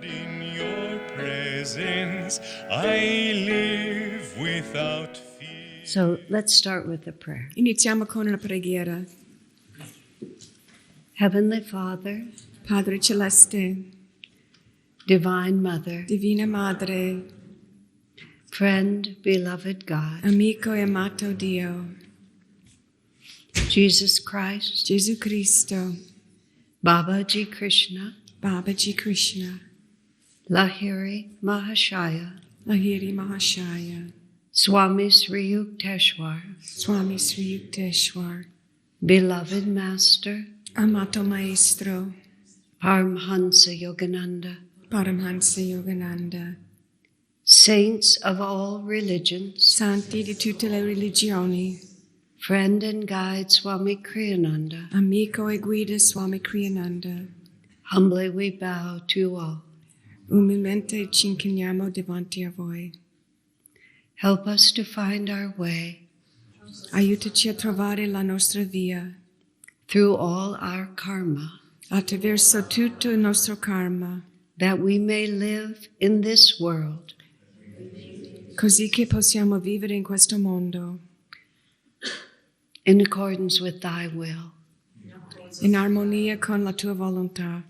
In your presence, I live without fear. So let's start with the prayer. Iniziamo con una preghiera. Heavenly Father, Padre Celeste, Divine Mother, Divina Madre, friend, beloved God, amico e amato Dio, Jesus Christ, Gesù Cristo, Babaji Krishna, Babaji Krishna, Lahiri Mahashaya, Lahiri Mahashaya, Swami Sri Yukteswar, Swami Sri Yukteswar, beloved Master, amato Maestro, Paramhansa Yogananda, Paramhansa Yogananda, saints of all religions, santi di tutte le religioni, friend and guide Swami Kriyananda, amico e guida Swami Kriyananda, humbly we bow to you all. umilmente ci inchiniamo davanti a voi. Help us to find our way Aiutaci a trovare la nostra via through all our karma, attraverso tutto il nostro karma, that we may live in this world così che possiamo vivere in questo mondo in accordance with thy will. in armonia con la tua volontà.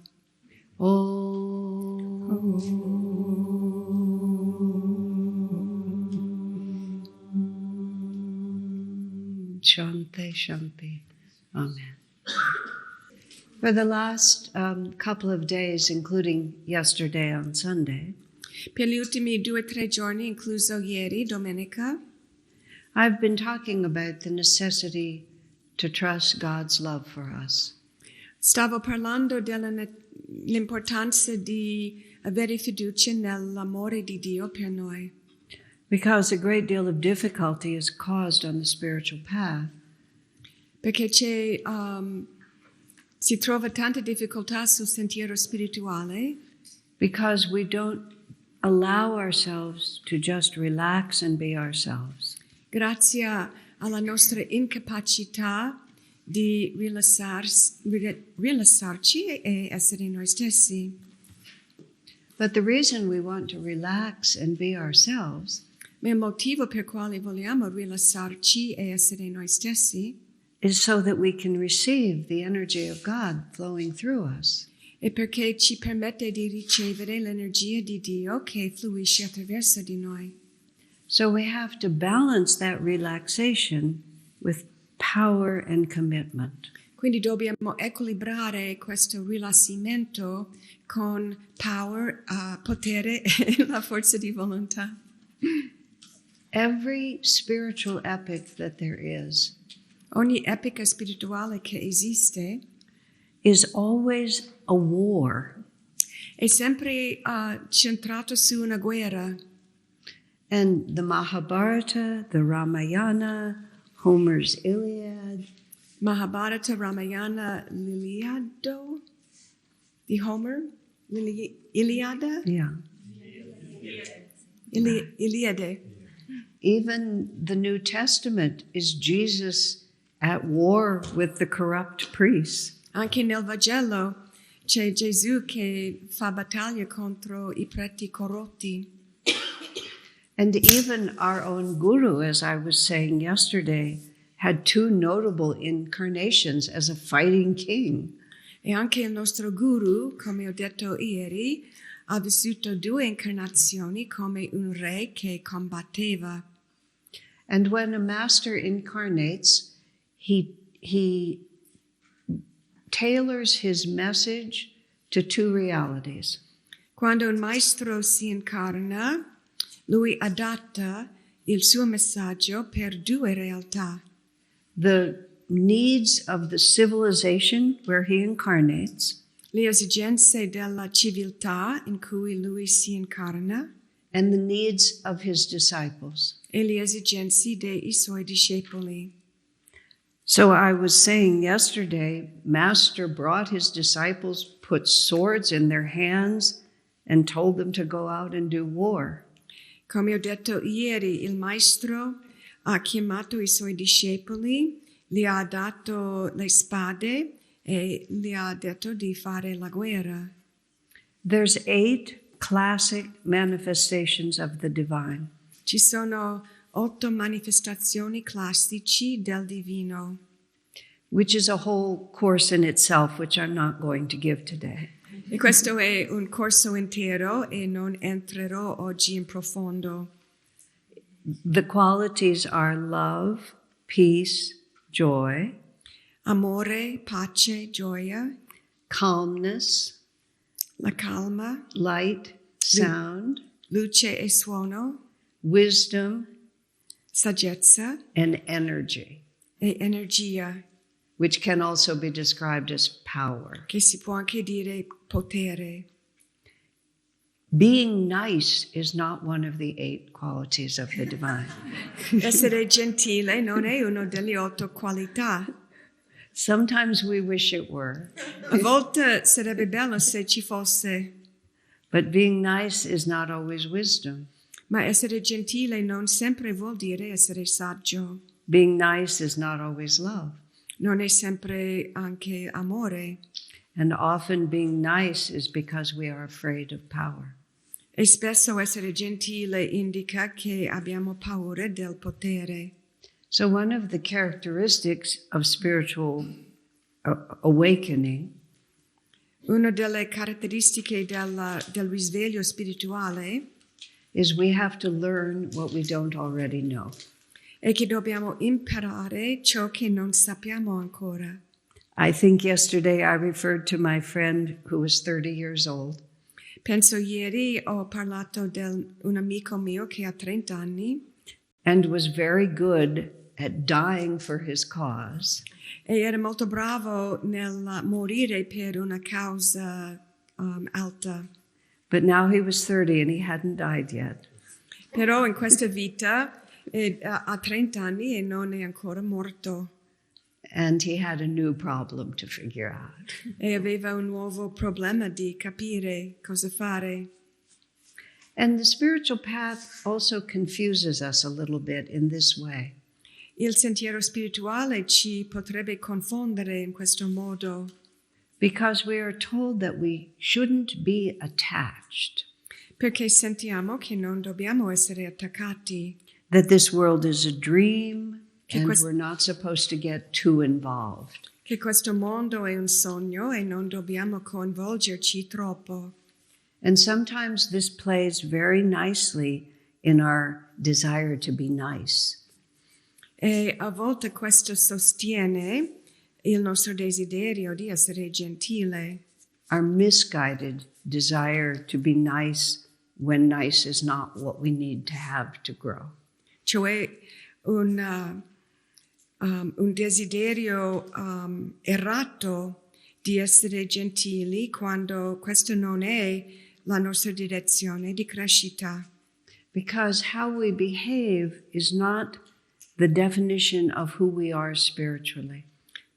Shanti, Shanti. Amen. For the last couple of days, including yesterday on Sunday, Per gli ultimi 2 o 3 giorni, incluso ieri, domenica, I've been talking about the necessity to trust God's love for us. stavo parlando dell'importanza di avere fiducia nell'amore di Dio per noi. Because a great deal of difficulty is caused on the spiritual path Perché si trova tanta difficoltà sul sentiero spirituale because we don't allow ourselves to just relax and be ourselves. grazie alla nostra incapacità di rilassarci e essere noi stessi. But the reason we want to relax and be ourselves Ma il motivo per quale vogliamo rilassarci e essere noi stessi is so that we can receive the energy of God flowing through us. è perché ci permette di ricevere l'energia di Dio che fluisce attraverso di noi. So we have to balance that relaxation with power and commitment. Quindi dobbiamo equilibrare questo rilassamento con potere e la forza di volontà. Every spiritual epic that there is Ogni epica spirituale che esiste is always a war. è sempre centrato su una guerra. And the Mahabharata, the Ramayana, Homer's Iliad, Mahabharata, Ramayana, l'Iliado di Homer, Iliada, yeah. Iliade. Even the New Testament is Jesus at war with the corrupt priests. Anche nel Vangelo c'è Gesù che fa battaglia contro i preti corrotti. And even our own Guru, as I was saying yesterday, had 2 notable incarnations as a fighting king. E anche il nostro Guru, come ho detto ieri, ha vissuto 2 incarnazioni come un re che combatteva. And when a master incarnates, he tailors his message to 2 realities. Quando un maestro si incarna, lui adatta il suo messaggio per 2 realtà. The needs of the civilization where he incarnates, Le esigenze della civiltà in cui lui si incarna and the needs of his disciples. e le esigenze dei suoi discepoli. So I was saying yesterday, Master brought his disciples, put swords in their hands, and told them to go out and do war. Come ho detto ieri, il maestro ha chiamato i suoi discepoli, gli ha dato le spade e gli ha detto di fare la guerra. There's 8 classic manifestations of the divine. Ci sono 8 manifestazioni classici del divino, Which is a whole course in itself, which I'm not going to give today. e questo è un corso intero e non entrerò oggi in profondo. The qualities are love, peace, joy, Amore, pace, gioia, calmness, la calma, light, sound, luce e suono, wisdom, saggezza and energy, e energia, which can also be described as power. che si può anche dire potere. Being nice is not one of the 8 qualities of the divine. Essere gentile non è una delle 8 qualità. Sometimes we wish it were, A volte sarebbe bello se ci fosse, but being nice is not always wisdom. ma essere gentile non sempre vuol dire essere saggio. Being nice is not always love. Non è sempre anche amore. And often being nice is because we are afraid of power. E spesso essere gentile indica che abbiamo paura del potere. So one of the characteristics of spiritual awakening Una delle caratteristiche del risveglio spirituale is we have to learn what we don't already know. è che dobbiamo imparare ciò che non sappiamo ancora. I think yesterday I referred to my friend who was 30 years old. Penso ieri ho parlato di un amico mio che ha 30 anni and was very good at dying for his cause, e era molto bravo nel morire per una causa alta. but now he was 30 and he hadn't died yet. Però in questa vita ha 30 anni e non è ancora morto. And he had a new problem to figure out. E aveva un nuovo problema di capire cosa fare. And the spiritual path also confuses us a little bit in this way. Il sentiero spirituale ci potrebbe confondere in questo modo, Because we are told that we shouldn't be attached, perché sentiamo che non dobbiamo essere attaccati, that this world is a dream and quest- we're not supposed to get too involved. che questo mondo è un sogno e non dobbiamo coinvolgerci troppo. And sometimes this plays very nicely in our desire to be nice. E a volte questo sostiene il nostro desiderio di essere gentile, Our misguided desire to be nice when nice is not what we need to have to grow. cioè un desiderio errato di essere gentili quando questo non è la nostra direzione di crescita. Because how we behave is not the definition of who we are spiritually.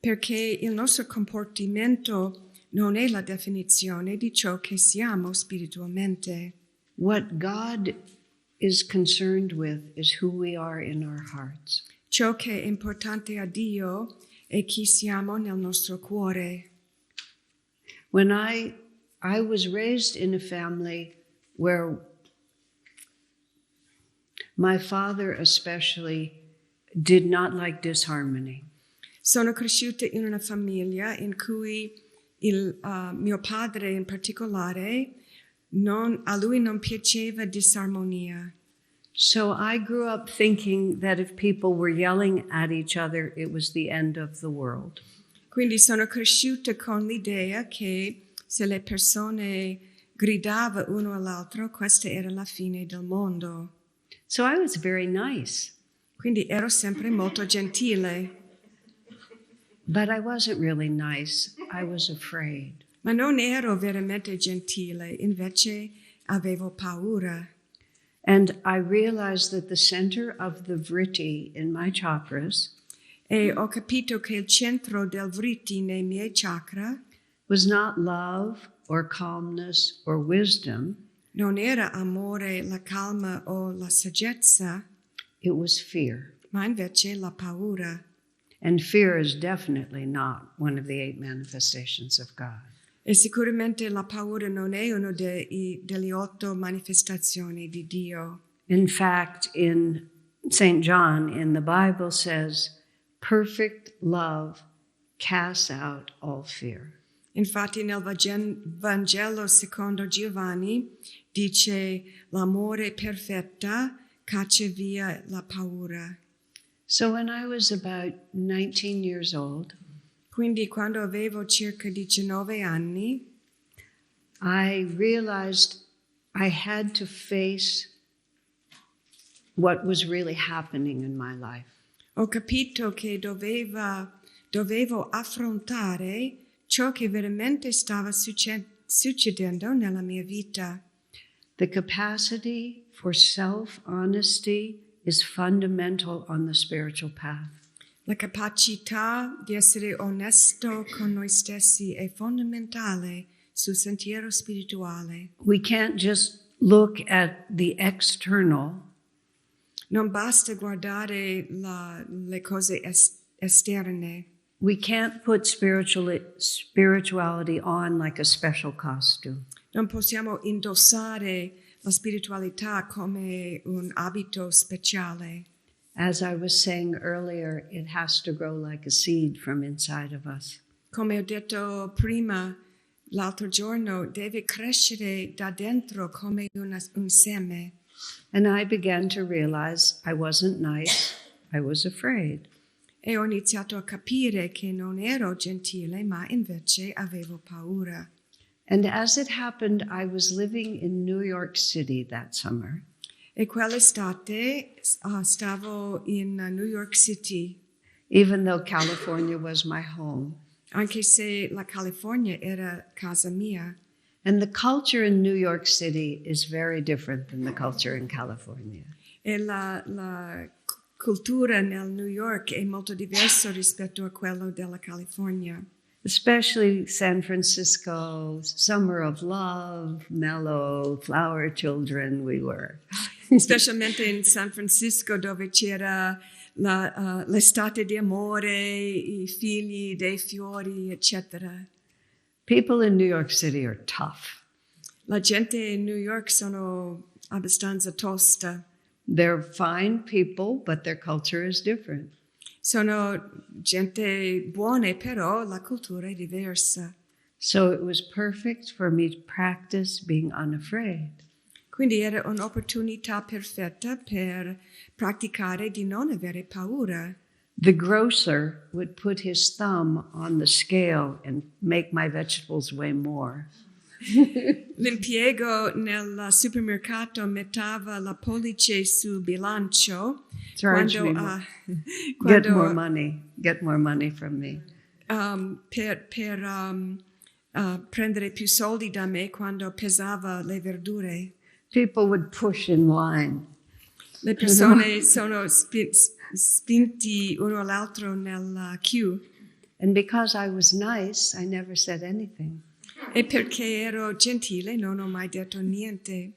Perché il nostro comportamento non è la definizione di ciò che siamo spiritualmente. What God is concerned with is who we are in our hearts. Ciò che è importante a Dio è chi siamo nel nostro cuore. When I was raised in a family where my father especially did not like disharmony. Sono cresciuta in una famiglia in cui mio padre in particolare a lui non piaceva disarmonia. So I grew up thinking that if people were yelling at each other, it was the end of the world. Quindi sono cresciuta con l'idea che se le persone gridavano uno all'altro, questa era la fine del mondo. So I was very nice, Quindi ero sempre molto gentile, but I wasn't really nice. I was afraid. ma non ero veramente gentile, invece avevo paura. And I realized that the center of the vritti in my chakras E ho capito che il centro del vritti nei miei chakra was not love or calmness or wisdom. non era amore, la calma o la saggezza, It was fear. ma invece la paura. And fear is definitely not one of the 8 manifestations of God. E sicuramente la paura non è una delle 8 manifestazioni di Dio. In fact, in St. John in the Bible says, perfect love casts out all fear. Infatti nel Vangelo secondo Giovanni dice l'amore perfetta caccia via la paura. So when I was about 19 years old, Quindi quando avevo circa 19 anni, I realized I had to face what was really happening in my life. ho capito che dovevo affrontare ciò che veramente stava succedendo nella mia vita. The capacity for self-honesty is fundamental on the spiritual path. La capacità di essere onesto con noi stessi è fondamentale sul sentiero spirituale. We can't just look at the external. Non basta guardare le cose esterne. We can't put spirituality on like a special costume. Non possiamo indossare la spiritualità come un abito speciale. As I was saying earlier, it has to grow like a seed from inside of us. Come ho detto prima, l'altro giorno, deve crescere da dentro come un seme. And I began to realize I wasn't nice, I was afraid. E ho iniziato a capire che non ero gentile, ma invece avevo paura. And as it happened, I was living in New York City that summer. E quell'estate stavo in New York City, Even though California was my home. anche se la California era casa mia. And the culture in New York City is very different than the culture in California. E la cultura nel New York è molto diversa rispetto a quello della California. Especially San Francisco, summer of love, mellow, flower children we were. Specialmente in San Francisco dove c'era l'estate di amore, i figli dei fiori, eccetera. People in New York City are tough. La gente in New York sono abbastanza tosta. They're fine people, but their culture is different. Sono gente buone, però la cultura è diversa. So it was perfect for me to practice being unafraid. Quindi era un'opportunità perfetta per praticare di non avere paura. The grocer would put his thumb on the scale and make my vegetables weigh more. L'impiego nel supermercato metteva la pollice sul bilancio Charge me more. Get more money from me. per prendere più soldi da me quando pesava le verdure. People would push in line. Le persone sono spinti uno all'altro nella queue. And because I was nice, I never said anything. E perché ero gentile non ho mai detto niente.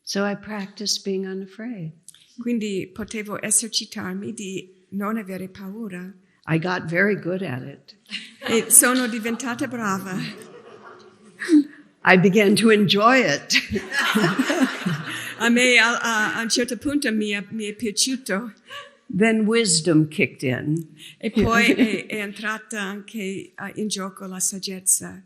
So I practiced being unafraid. Quindi potevo esercitarmi di non avere paura. I got very good at it. E sono diventata brava. I began to enjoy it. A me a un certo punto mi è piaciuto. Then wisdom kicked in. E poi è entrata anche in gioco la saggezza.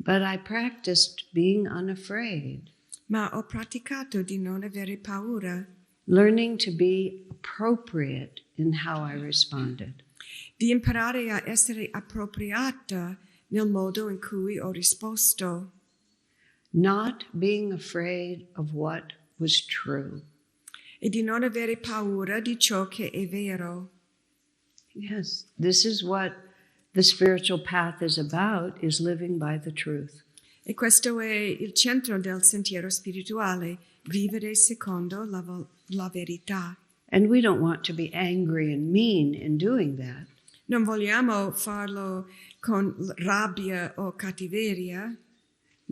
But I practiced being unafraid, Ma ho praticato di non avere paura, learning to be appropriate in how I responded. di imparare a essere appropriata nel modo in cui ho risposto, Not being afraid of what was true. e di non avere paura di ciò che è vero. Yes, this is what the spiritual path is about, is living by the truth. E questo è il centro del sentiero spirituale, vivere secondo la verità. And we don't want to be angry and mean in doing that. Non vogliamo farlo con rabbia o cattiveria,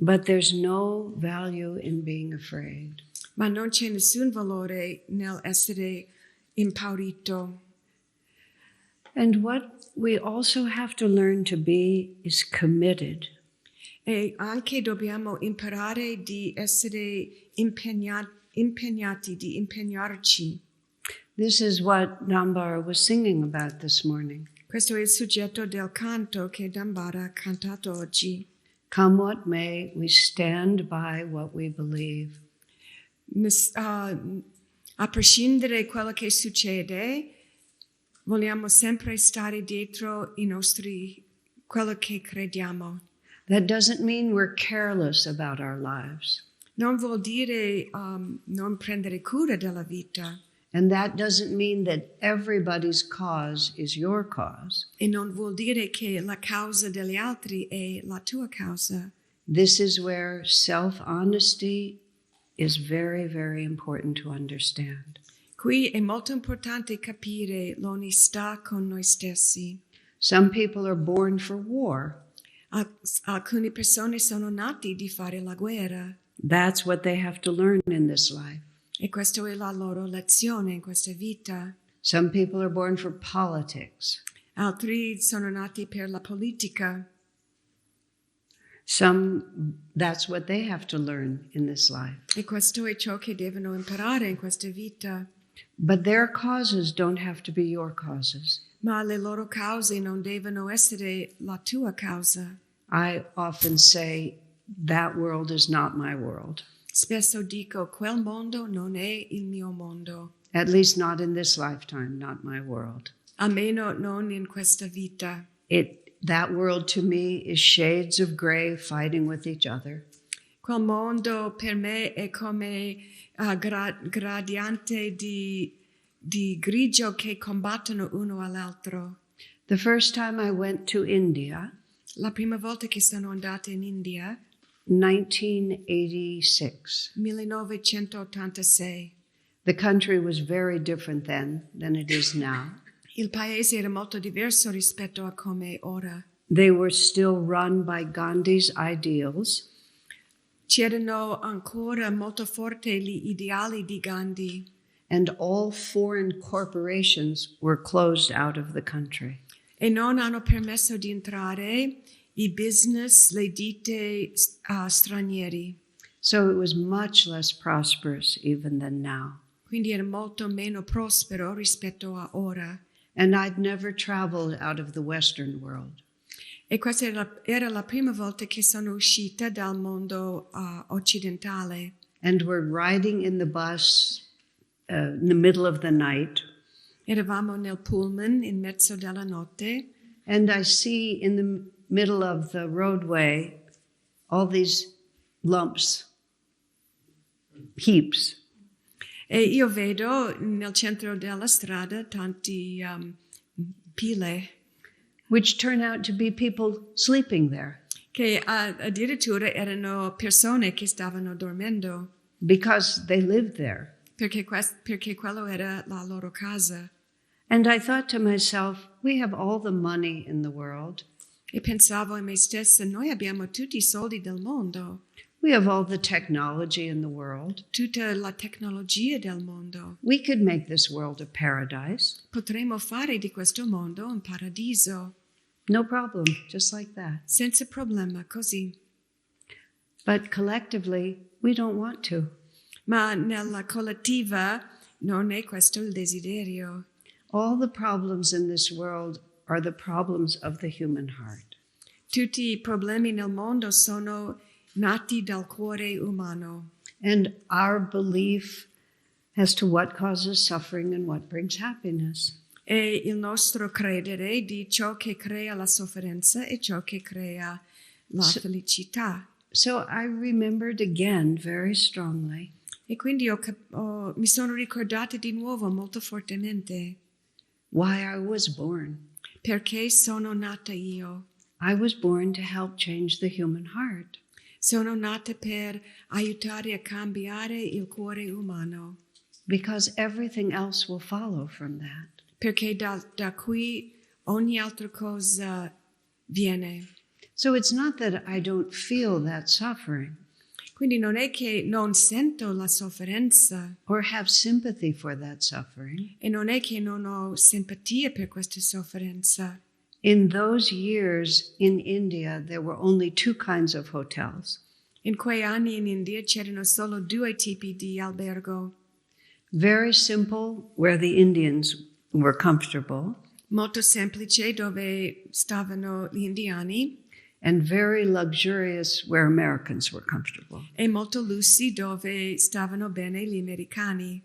But there's no value in being afraid. ma non c'è nessun valore nell'essere impaurito. And what we also have to learn to be is committed. E anche dobbiamo imparare di essere impegnati, di impegnarci. This is what Dambara was singing about this morning. Questo è il soggetto del canto che Dambara ha cantato oggi. Come what may, we stand by what we believe. A prescindere da quello che succede, vogliamo sempre stare dietro quello che crediamo. That doesn't mean we're careless about our lives. Non vuol dire non prendere cura della vita. And that doesn't mean that everybody's cause is your cause. E non vuol dire che la causa degli altri è la tua causa. This is where self-honesty is very, very important to understand. Qui è molto importante capire l'onestà con noi stessi. Some people are born for war. Alcune persone sono nati di fare la guerra. That's what they have to learn in this life. E questa è la loro lezione in questa vita. Some people are born for politics. Altri sono nati per la politica. That's what they have to learn in this life. E questo è ciò che devono imparare in questa vita. But their causes don't have to be your causes. Ma le loro cause non devono essere la tua causa. I often say, that world is not my world. Spesso dico, quel mondo non è il mio mondo. At least not in this lifetime, not my world. Almeno non in questa vita. That world to me is shades of gray fighting with each other. Quel mondo per me è come gradiente di grigio che combattono uno all'altro. The first time I went to India, la prima volta che sono andata in India, 1986. 1986. The country was very different then than it is now. Il paese era molto diverso rispetto a come ora. They were still run by Gandhi's ideals. C'erano ancora molto forti gli ideali di Gandhi. And all foreign corporations were closed out of the country. E non hanno permesso di entrare i business, le ditte stranieri. So it was much less prosperous even than now. Quindi era molto meno prospero rispetto a ora. And I'd never traveled out of the Western world. E questa era la prima volta che sono uscita dal mondo occidentale. And we're riding in the bus in the middle of the night. Eravamo nel pullman in mezzo della notte. And I see in the middle of the roadway all these lumps, heaps. E io vedo nel centro della strada tanti pile. Which turn out to be people sleeping there. Che addirittura erano persone che stavano dormendo. Because they lived there. Perché quello era la loro casa. And I thought to myself, we have all the money in the world. E pensavo a me stessa, noi abbiamo tutti i soldi del mondo. We have all the technology in the world. Tutta la tecnologia del mondo. We could make this world a paradise. Potremmo fare di questo mondo un paradiso. No problem, just like that. Senza problema, così. But collectively, we don't want to. Ma nella collettiva non è questo il desiderio. All the problems in this world are the problems of the human heart. Tutti i problemi nel mondo sono nati dal cuore umano. And our belief as to what causes suffering and what brings happiness. E il nostro credere di ciò che crea la sofferenza e ciò che crea la felicità. So I remembered again very strongly. E quindi mi sono ricordata di nuovo molto fortemente. Why I was born. Perché sono nata io. I was born to help change the human heart. Sono nata per aiutare a cambiare il cuore umano. Because everything else will follow from that. Perché da qui ogni altra cosa viene. So it's not that I don't feel that suffering. Quindi non è che non sento la sofferenza. Or have sympathy for that suffering. E non è che non ho simpatia per questa sofferenza. In those years in India, there were only two kinds of hotels. In quei anni in India c'erano solo 2 tipi di albergo. Very simple, where the Indians were comfortable, Molto semplice, dove stavano gli indiani, and very luxurious, where Americans were comfortable. e molto lussi, dove stavano bene gli americani.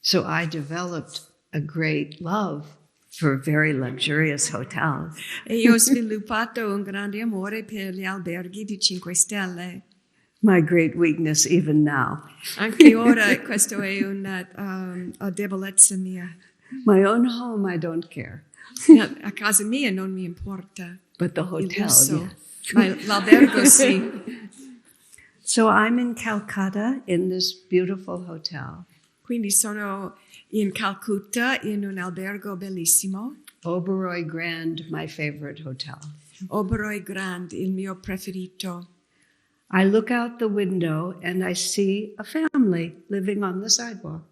So I developed a great love for very luxurious hotels. E io ho sviluppato un grande amore per gli alberghi di 5 stelle. My great weakness even now. Anche ora questo è una debolezza mia. My own home, I don't care. A casa mia non mi importa. But the Il hotel, lusso. yeah. Ma l'albergo sì. So I'm in Calcutta in this beautiful hotel. Quindi sono in Calcutta in un albergo bellissimo. Oberoi Grand, my favorite hotel. Oberoi Grande, il mio preferito. I look out the window and I see a family living on the sidewalk.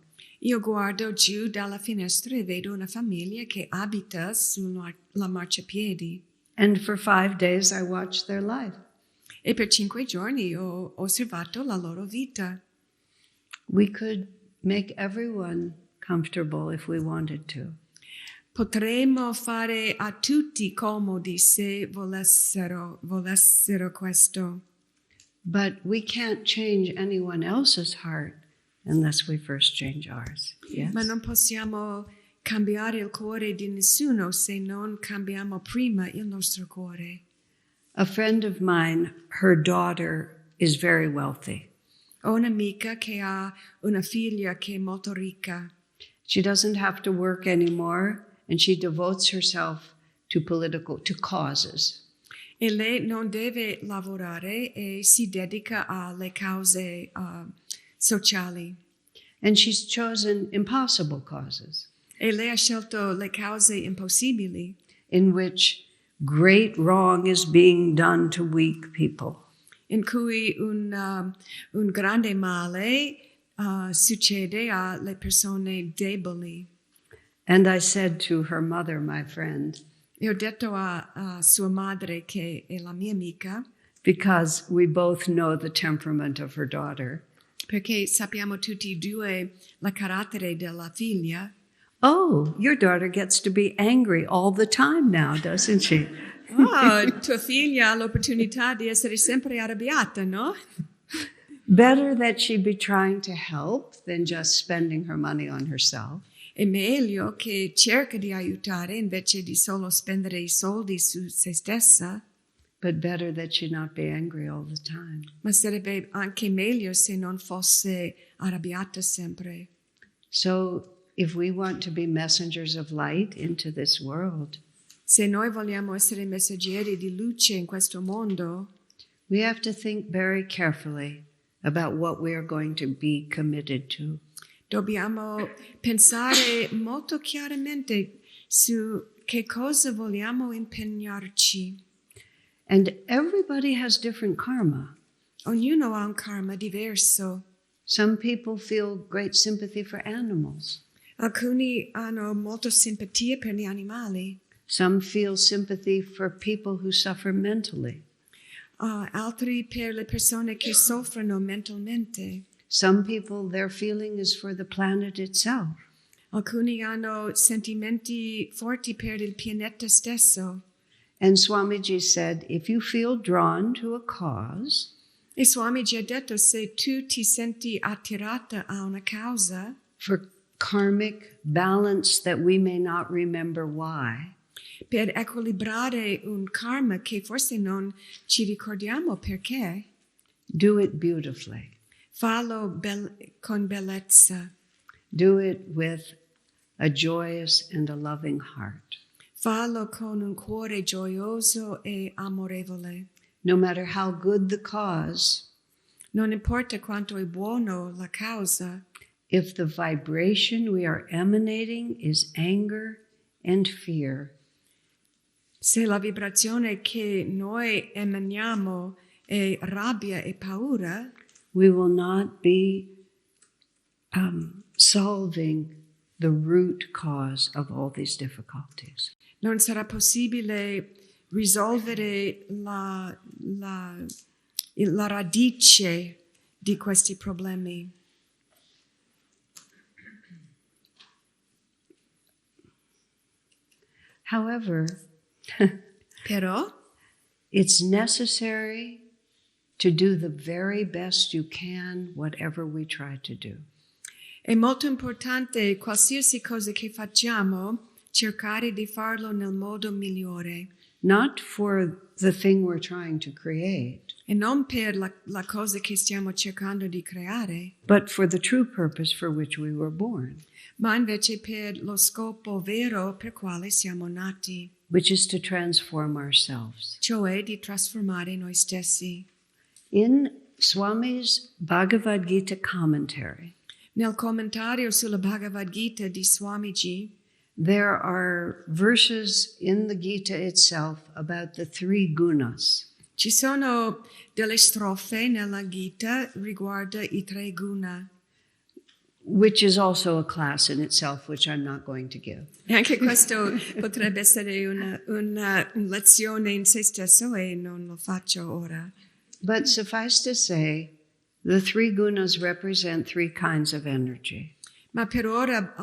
Io guardo giù dalla finestra e vedo una famiglia che abita sulla marciapiedi. And for 5 days I watched their life. E per 5 giorni ho osservato la loro vita. We could make everyone comfortable if we wanted to. Potremmo fare a tutti comodi se volessero questo. But we can't change anyone else's heart unless we first change ours. Yes? Ma non possiamo cambiare il cuore di nessuno se non cambiamo prima il nostro cuore. A friend of mine, her daughter is very wealthy. Ho un'amica che ha una figlia che è molto ricca. She doesn't have to work anymore and she devotes herself to causes. E lei non deve lavorare e si dedica alle cause sociali. And she's chosen impossible causes E lei ha scelto le cause impossibili, in which great wrong is being done to weak people. in cui un grande male succede alle persone deboli. And I said to her mother, my friend, E ho detto a sua madre, che è la mia amica, because we both know the temperament of her daughter, perché sappiamo tutti e due la carattere della figlia. oh, your daughter gets to be angry all the time now, doesn't she? Oh, tua figlia ha l'opportunità di essere sempre arrabbiata, no? Better that she be trying to help than just spending her money on herself. È meglio che cerca di aiutare invece di solo spendere i soldi su se stessa, But better that she not be angry all the time. ma sarebbe anche meglio se non fosse arrabbiata sempre. So if we want to be messengers of light into this world, Se noi vogliamo essere messaggeri di luce in questo mondo, we have to think very carefully about what we are going to be committed to. dobbiamo pensare molto chiaramente su che cosa vogliamo impegnarci. And everybody has different karma. Ognuno ha un karma diverso. Some people feel great sympathy for animals. Alcuni hanno molta simpatia per gli animali. Some feel sympathy for people who suffer mentally. Altri per le persone che soffrono mentalmente. Some people, their feeling is for the planet itself. Alcuni hanno sentimenti forti per il pianeta stesso. And Swamiji said, if you feel drawn to a cause, E Swamiji ha detto, se tu ti senti attirata a una causa, for karmic balance that we may not remember why, per equilibrare un karma che forse non ci ricordiamo perché, do it beautifully. fallo con bellezza, Do it with a joyous and a loving heart. fallo con un cuore gioioso e amorevole. No matter how good the cause, Non importa quanto è buono la causa, if the vibration we are emanating is anger and fear, se la vibrazione che noi emaniamo è rabbia e paura, we will not be solving the root cause of all these difficulties. non sarà possibile risolvere la radice di questi problemi. However, Però it's necessary to do the very best you can, whatever we try to do. è molto importante, qualsiasi cosa che facciamo, cercare di farlo nel modo migliore. Not for the thing we're trying to create, E non per la cosa che stiamo cercando di creare, but for the true purpose for which we were born, ma invece per lo scopo vero per quale siamo nati, which is to transform ourselves. cioè di trasformare noi stessi. In Swami's Bhagavad Gita commentary, Nel commentario sulla Bhagavad Gita di Swamiji, there are verses in the Gita itself about the three gunas. ci sono delle strofe nella Gita riguardo i 3 guna. Which is also a class in itself, which I'm not going to give. E anche questo potrebbe essere una lezione in se stesso e non lo faccio ora. But suffice to say, the three gunas represent three kinds of energy. Ma per ora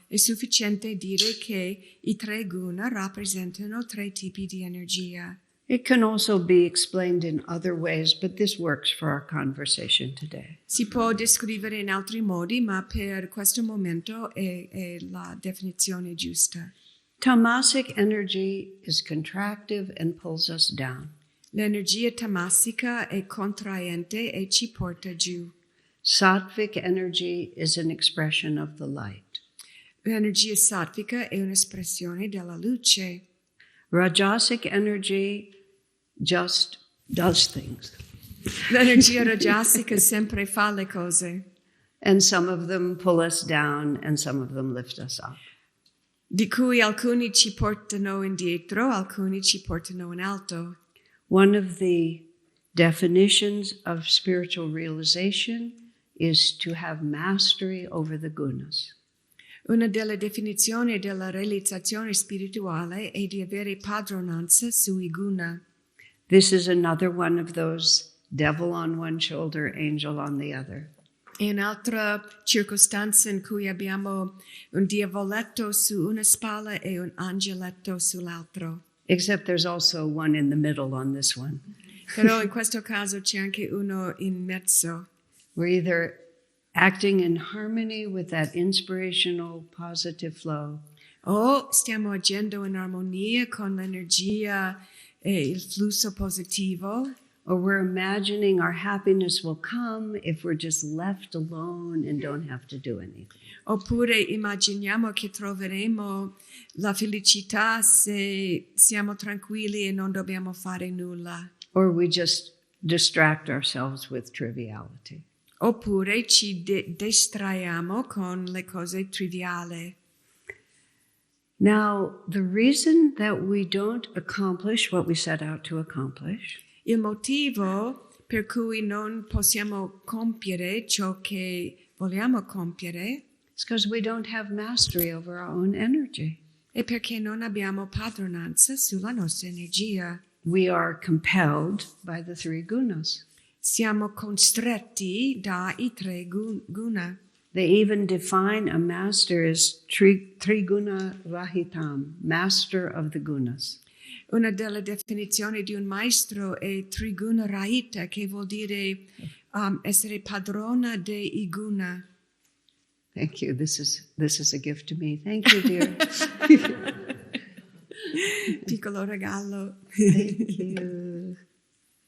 è sufficiente dire che i 3 guna rappresentano 3 tipi di energia. It can also be explained in other ways, but this works for our conversation today. Si può descrivere in altri modi, ma per questo momento è la definizione giusta. Tamasic energy is contractive and pulls us down. L'energia tamasica è contraente e ci porta giù. Sattvic energy is an expression of the light. L'energia sattvica è un'espressione della luce. Rajasic energy just does things. L'energia rajasica sempre fa le cose, And some of them pull us down and some of them lift us up. di cui alcuni ci portano indietro, alcuni ci portano in alto. One of the definitions of spiritual realization is to have mastery over the gunas. Una delle definizioni della realizzazione spirituale è di avere padronanza sui guna. This is another one of those devil on one shoulder, angel on the other. È un'altra circostanza in cui abbiamo un diavoletto su una spalla e un angeletto sull'altro. Except there's also one in the middle on this one. Però in questo caso c'è anche uno in mezzo. We're either acting in harmony with that inspirational positive flow, O stiamo agendo in armonia con l'energia e il flusso positivo, or we're imagining our happiness will come if we're just left alone and don't have to do anything. oppure immaginiamo che troveremo la felicità se siamo tranquilli e non dobbiamo fare nulla. Or we just distract ourselves with triviality. Oppure ci distraiamo con le cose triviali. Now, the reason that we don't accomplish what we set out to accomplish Il motivo per cui non possiamo compiere ciò che vogliamo compiere is because we don't have mastery over our own energy. è perché non abbiamo padronanza sulla nostra energia. We are compelled by the three gunas. Siamo costretti dai 3 guna. They even define a master as triguna rahitam, master of the gunas. Una delle definizioni di un maestro è triguna rahita, che vuol dire essere padrona dei guna. Thank you. This is a gift to me. Thank you, dear. Piccolo regalo. Thank you.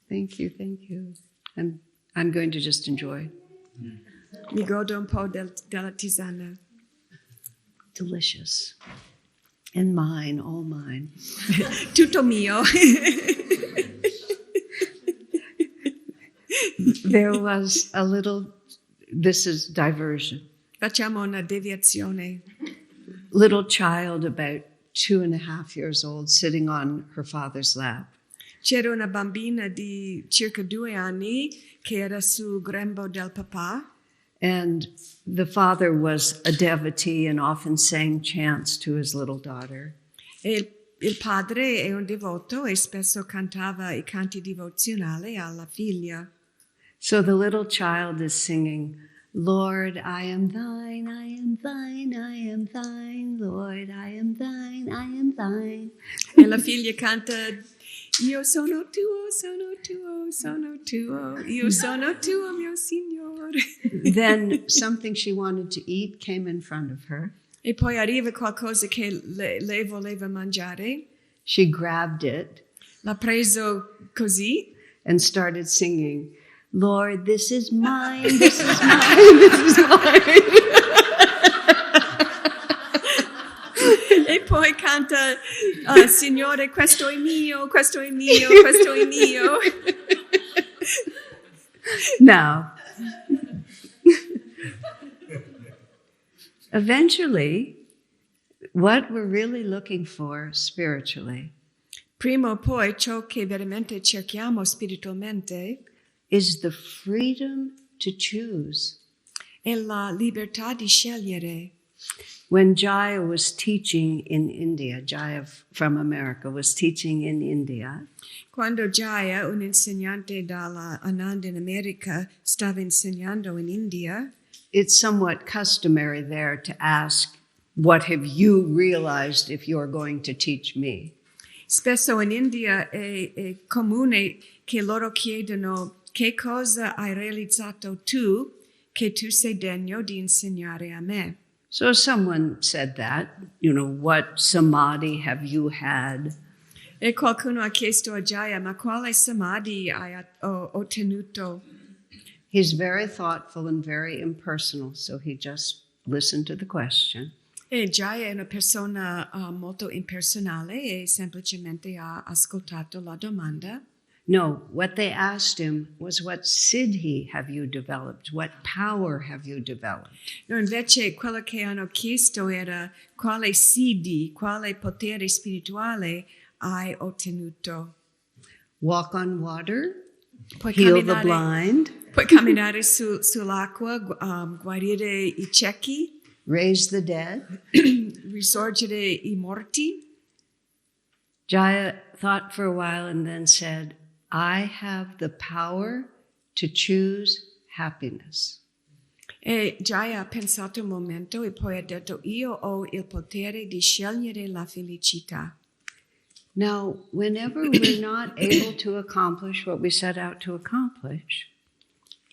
Thank you. Thank you. And I'm going to just enjoy. Mi godo un po' della tisana. Delicious. And mine, all mine. Tutto mio. There was a little, this is diversion. Facciamo una deviazione. Little child about 2.5 years old sitting on her father's lap. C'era una bambina di circa 2 anni che era sul grembo del papà. And the father was a devotee and often sang chants to his little daughter. E il Il padre è un devoto e spesso cantava i canti devozionali alla figlia. So the little child is singing, Lord, I am thine, I am thine, I am thine, Lord, I am thine, I am thine. E la figlia canta, io sono tuo, sono tuo, sono tuo, io sono tuo, mio Signore. Then something she wanted to eat came in front of her. E poi arriva qualcosa che lei voleva mangiare. She grabbed it L'ha preso così and started singing, Lord, this is mine, this is mine, this is mine. e poi canta, Signore, questo è mio, questo è mio, questo è mio. Now, eventually, what we're really looking for spiritually Prima o poi ciò che veramente cerchiamo spiritualmente is the freedom to choose. è la libertà di scegliere. When Jaya was teaching in India, Jaya from America was teaching in India, Quando Jaya, un insegnante dalla Ananda in America, stava insegnando in India, it's somewhat customary there to ask, what have you realized if you're going to teach me? spesso in India è comune che loro chiedono che cosa hai realizzato tu che tu sei degno di insegnare a me. So someone said that, what samadhi have you had? E qualcuno ha chiesto a Jaya, ma quale samadhi hai ottenuto? He's very thoughtful and very impersonal, so he just listened to the question. E Jaya è una persona molto impersonale e semplicemente ha ascoltato la domanda. No, what they asked him was, what siddhi have you developed? What power have you developed? No, invece quello che hanno chiesto era quale siddhi, quale potere spirituale hai ottenuto. Walk on water, Puoi heal the blind, puoi camminare sull'acqua, guarire i ciechi, raise the dead. risorgere i morti. Jaya thought for a while and then said, I have the power to choose happiness. E Jaya ha pensato un momento e poi ha detto, io ho il potere di scegliere la felicità. Now, whenever we're not able to accomplish what we set out to accomplish,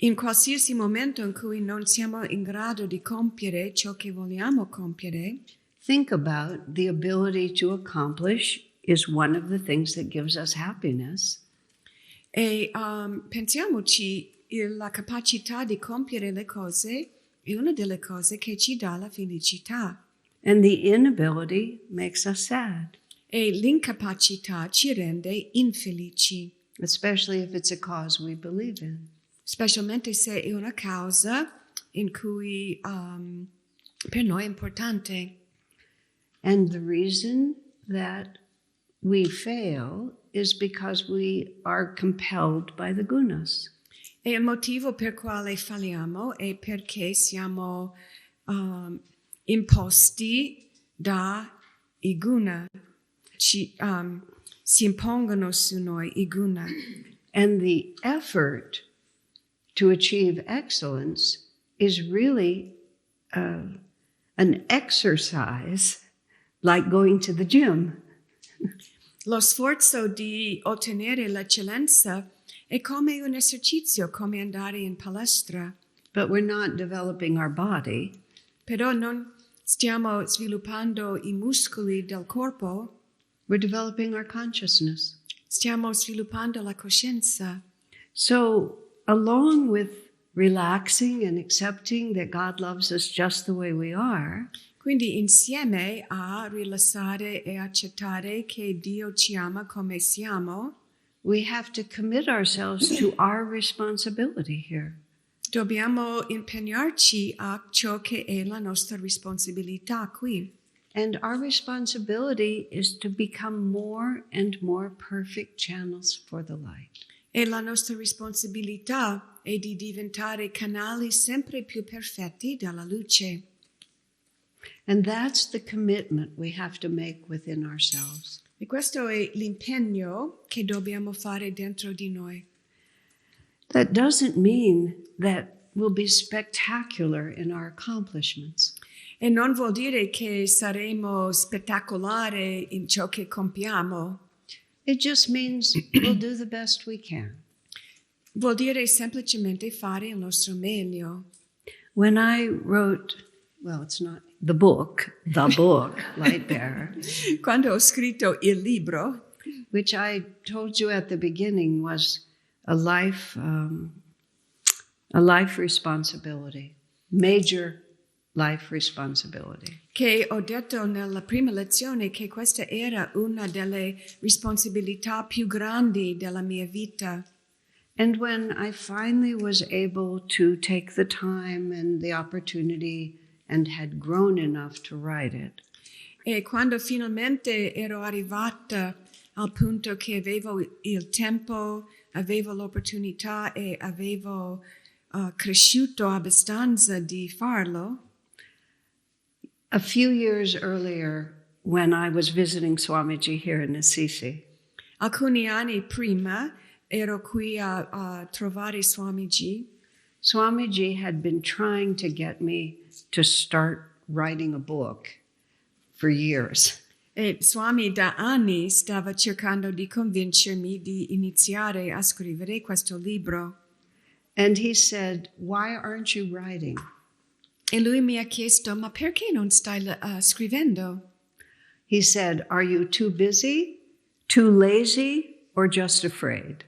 In qualsiasi momento in cui non siamo in grado di compiere ciò che vogliamo compiere, think about the ability to accomplish is one of the things that gives us happiness. e pensiamoci, la capacità di compiere le cose è una delle cose che ci dà la felicità. And the inability makes us sad, E l'incapacità ci rende infelici, especially if it's a cause we believe in. specialmente se è una causa in cui per noi è importante. And the reason that we fail is because we are compelled by the gunas. E il motivo per quale falliamo è perché siamo imposti dai guna, si impongono su noi i guna. And the effort to achieve excellence is really an exercise like going to the gym. Lo sforzo di ottenere l'eccellenza è come un esercizio, come andare in palestra. But we're not developing our body. Però non stiamo sviluppando i muscoli del corpo, We're developing our consciousness. stiamo sviluppando la coscienza. So, along with relaxing and accepting that God loves us just the way we are, Quindi insieme a rilassare e accettare che Dio ci ama come siamo, we have to commit ourselves to our responsibility here. dobbiamo impegnarci a ciò che è la nostra responsabilità qui. And our responsibility is to become more and more perfect channels for the light. E la nostra responsabilità è di diventare canali sempre più perfetti della luce. And that's the commitment we have to make within ourselves. E questo è l'impegno che dobbiamo fare dentro di noi. That doesn't mean that we'll be spectacular in our accomplishments. E non vuol dire che saremo spettacolari in ciò che compiamo. It just means we'll do the best we can. Vuol dire semplicemente fare il nostro meglio. When I wrote, well, it's not the book, Light Bearer, Quando ho scritto il libro, which I told you at the beginning was a life responsibility, major life responsibility. che ho detto nella prima lezione che questa era una delle responsabilità più grandi della mia vita. And when I finally was able to take the time and the opportunity and had grown enough to write it, E quando finalmente ero arrivata al punto che avevo il tempo, avevo l'opportunità e avevo cresciuto abbastanza di farlo, a few years earlier, when I was visiting Swamiji here in Assisi, alcuni anni prima ero qui a trovare Swamiji. Swamiji had been trying to get me to start writing a book for years. E Swami da anni stava cercando di convincermi di iniziare a scrivere questo libro. And he said, "Why aren't you writing?" E lui mi ha chiesto, ma perché non stai scrivendo? He said, "Are you too busy, too lazy, or just afraid?"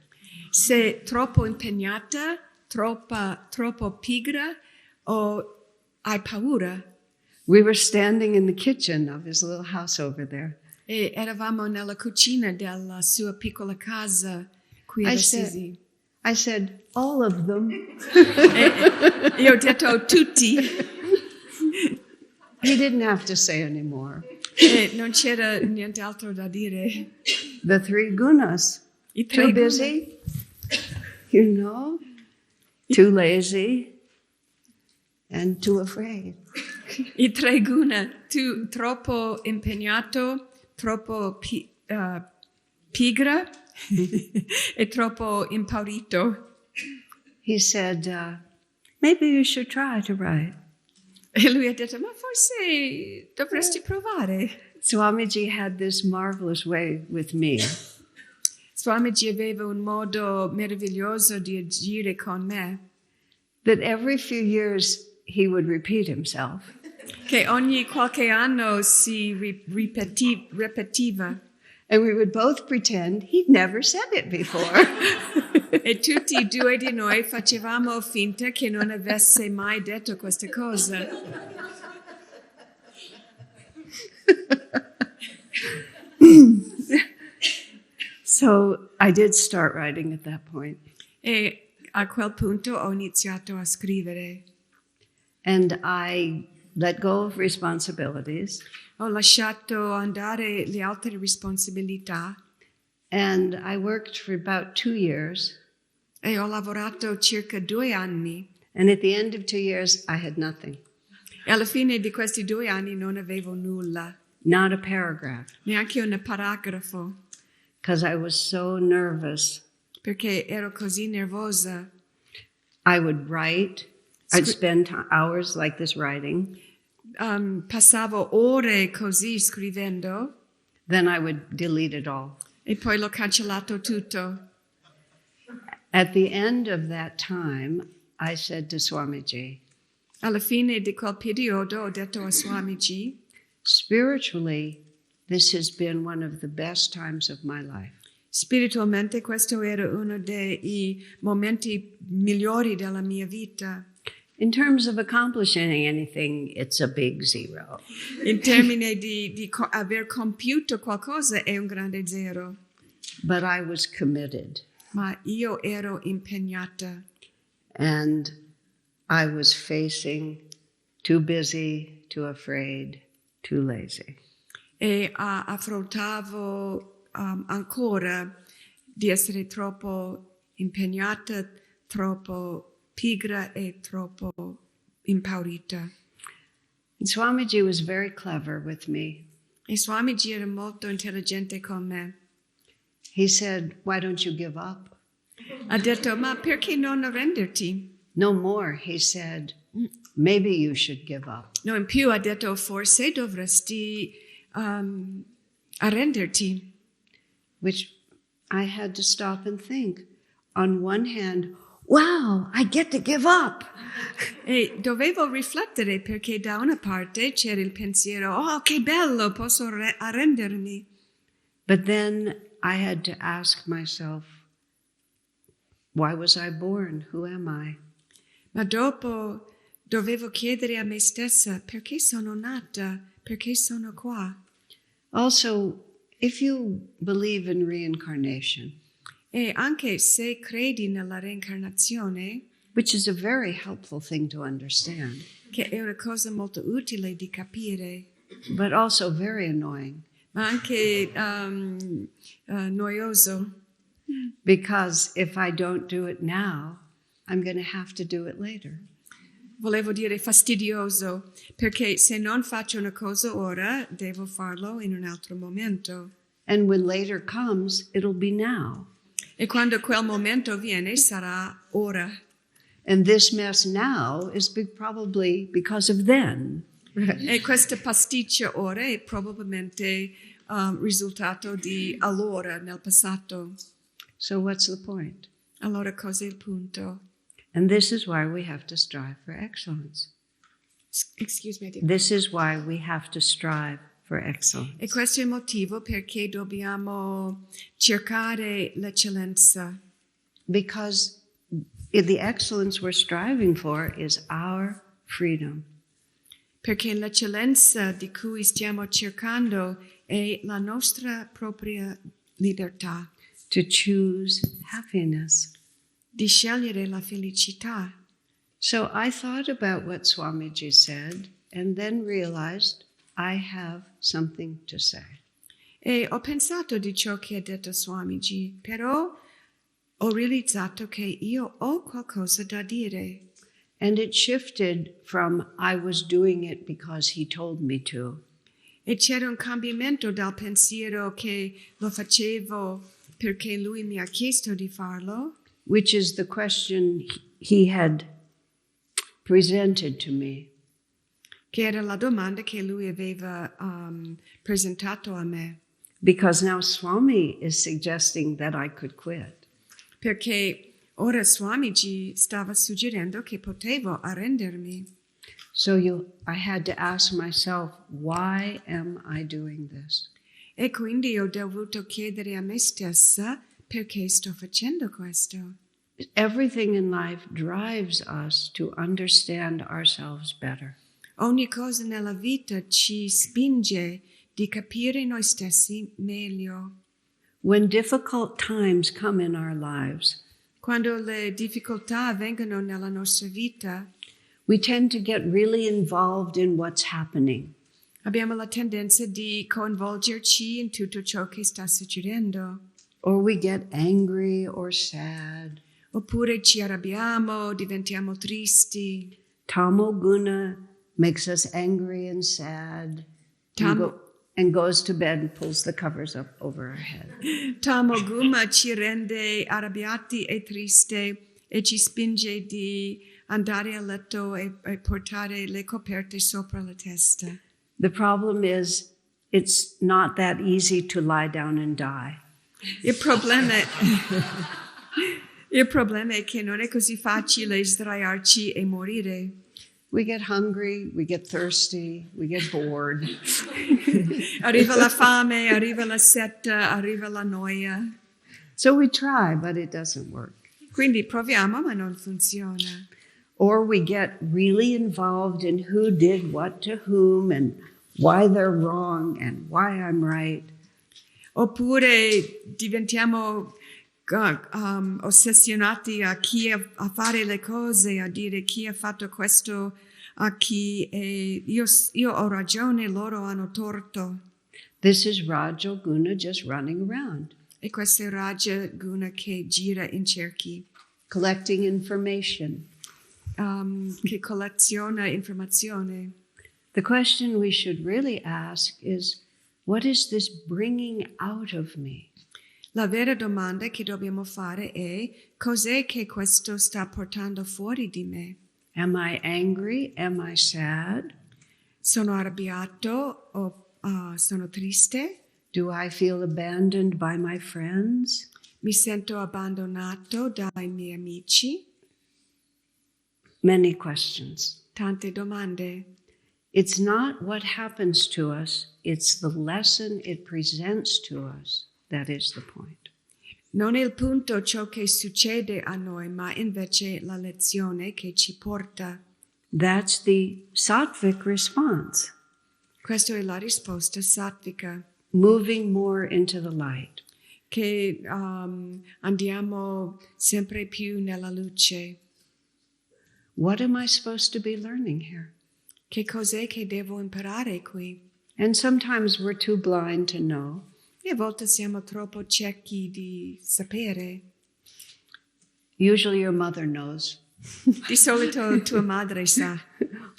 Sei troppo impegnata, troppo pigra o hai paura? We were standing in the kitchen of his little house over there. E eravamo nella cucina della sua piccola casa qui ad Assisi. I said, "All of them." Io ho detto tutti. He didn't have to say anymore. E non c'era nient'altro da dire. The three gunas. I tre Too guna. busy, too lazy, and too afraid. I tre guna, tu troppo impegnato, troppo pigra e troppo impaurito. He said, "Maybe you should try to write." E lui ha detto, ma forse dovresti provare. Swamiji had this marvelous way with me. Swamiji aveva un modo meraviglioso di agire con me. That every few years he would repeat himself. Che ogni qualche anno si ripetiva. And we would both pretend he'd never said it before. E tutti e due di noi facevamo finta che non avesse mai detto questa cosa. So I did start writing at that point. E a quel punto ho iniziato a scrivere. And I let go of responsibilities. Ho lasciato andare le altre responsabilità. And I worked for about 2 years. E ho lavorato circa 2 anni. And at the end of 2 years, I had nothing. E alla fine di questi 2 anni non avevo nulla. Not a paragraph. Neanche un paragrafo. Because I was so nervous. Perché ero così nervosa. I would write. I'd spend hours like this writing. Passavo ore così scrivendo. Then I would delete it all. E poi l'ho cancellato tutto. At the end of that time, I said to Swamiji, Alla fine di quel periodo ho detto a Swamiji, spiritually, this has been one of the best times of my life. Spiritualmente questo era uno dei momenti migliori della mia vita. In terms of accomplishing anything, it's a big zero. In termini di aver compiuto qualcosa è un grande zero. But I was committed. Ma io ero impegnata. And I was facing too busy, too afraid, too lazy. E affrontavo ancora di essere troppo impegnata, troppo pigra e troppo impaurita. And Swamiji was very clever with me. E Swamiji era molto intelligente con me. He said, "Why don't you give up?" Ha detto, ma perché non arrenderti? No more, he said, "Maybe you should give up." No, in più ha detto, forse dovresti arrenderti. Which I had to stop and think. On one hand, wow, I get to give up. E dovevo riflettere perché da una parte c'era il pensiero, oh, che bello, posso arrendermi. But then I had to ask myself, why was I born? Who am I? Ma dopo dovevo chiedere a me stessa, perché sono nata? Perché sono qua? Also, if you believe in reincarnation, E anche se credi nella reincarnazione, which is a very helpful thing to understand, che è una cosa molto utile di capire, but also very annoying, ma anche noioso, because if I don't do it now, I'm going to have to do it later. volevo dire fastidioso, perché se non faccio una cosa ora, devo farlo in un altro momento. And when later comes, it'll be now. E quando quel momento viene, sarà ora. And this mess now is probably because of then. E questo pasticcio ora è probabilmente risultato di allora, nel passato. So what's the point? Allora cos'è il punto? And this is why we have to strive for excellence. Excuse me. This is why we have to strive for excellence. E questo è il motivo perché dobbiamo cercare l'eccellenza. Because the excellence we're striving for is our freedom. Perché l'eccellenza di cui stiamo cercando è la nostra propria libertà. To choose happiness. Di scegliere la felicità. So I thought about what Swamiji said and then realized I have something to say. E ho pensato di ciò che ha detto Swamiji, però ho realizzato che io ho qualcosa da dire. And it shifted from I was doing it because he told me to. E c'era un cambiamento dal pensiero che lo facevo perché lui mi ha chiesto di farlo, which is the question he had presented to me. che era la domanda che lui aveva presentato a me. Because now Swami is suggesting that I could quit. Perché ora Swamiji stava suggerendo che potevo arrendermi. So I had to ask myself, why am I doing this? E quindi ho dovuto chiedere a me stessa perché sto facendo questo. Everything in life drives us to understand ourselves better. Ogni cosa nella vita ci spinge di capire noi stessi meglio. When difficult times come in our lives, Quando le difficoltà vengono nella nostra vita, we tend to get really involved in what's happening. abbiamo la tendenza di coinvolgerci in tutto ciò che sta succedendo. Or we get angry or sad. Oppure ci arrabbiamo, diventiamo tristi. Tamo guna makes us angry and sad and goes to bed and pulls the covers up over our head. Tamoguma ci rende arrabbiati e tristi e ci spinge di andare a letto e portare le coperte sopra la testa. The problem is it's not that easy to lie down and die. Il problema è che non è così facile sdraiarci e morire. We get hungry, we get thirsty, we get bored. Arriva la fame, arriva la sete, arriva la noia. So we try, but it doesn't work. Quindi proviamo, ma non funziona. Or we get really involved in who did what to whom and why they're wrong and why I'm right. Oppure diventiamo ossessionati a chi a fare le cose, a dire chi ha fatto questo a chi e io ho ragione, loro hanno torto. This is Raja Guna just running around. E questo è Raja Guna che gira in cerchi. Collecting information. Che colleziona informazione. The question we should really ask is, What is this bringing out of me? La vera domanda che dobbiamo fare è: cos'è che questo sta portando fuori di me? Am I angry? Am I sad? Sono arrabbiato o sono triste? Do I feel abandoned by my friends? Mi sento abbandonato dai miei amici? Many questions. Tante domande. It's not what happens to us, it's the lesson it presents to us. That is the point. Non è il punto ciò che succede a noi, ma invece la lezione che ci porta. That's the sattvic response. Questa è la risposta sattvica. Moving more into the light. Che andiamo sempre più nella luce. What am I supposed to be learning here? Che cos'è che devo imparare qui? And sometimes we're too blind to know. E a volte siamo troppo ciechi di sapere. Usually your mother knows. Di solito tua madre sa.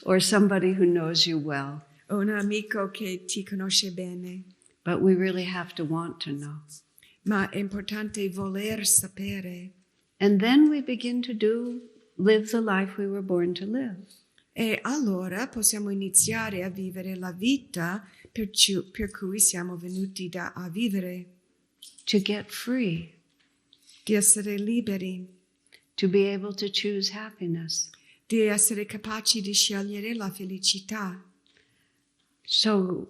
Or somebody who knows you well. O un amico che ti conosce bene. But we really have to want to know. Ma è importante voler sapere. And then we begin to live the life we were born to live. E allora possiamo iniziare a vivere la vita per cui siamo venuti a vivere. To get free. Di essere liberi. To be able to choose happiness. Di essere capaci di scegliere la felicità. So,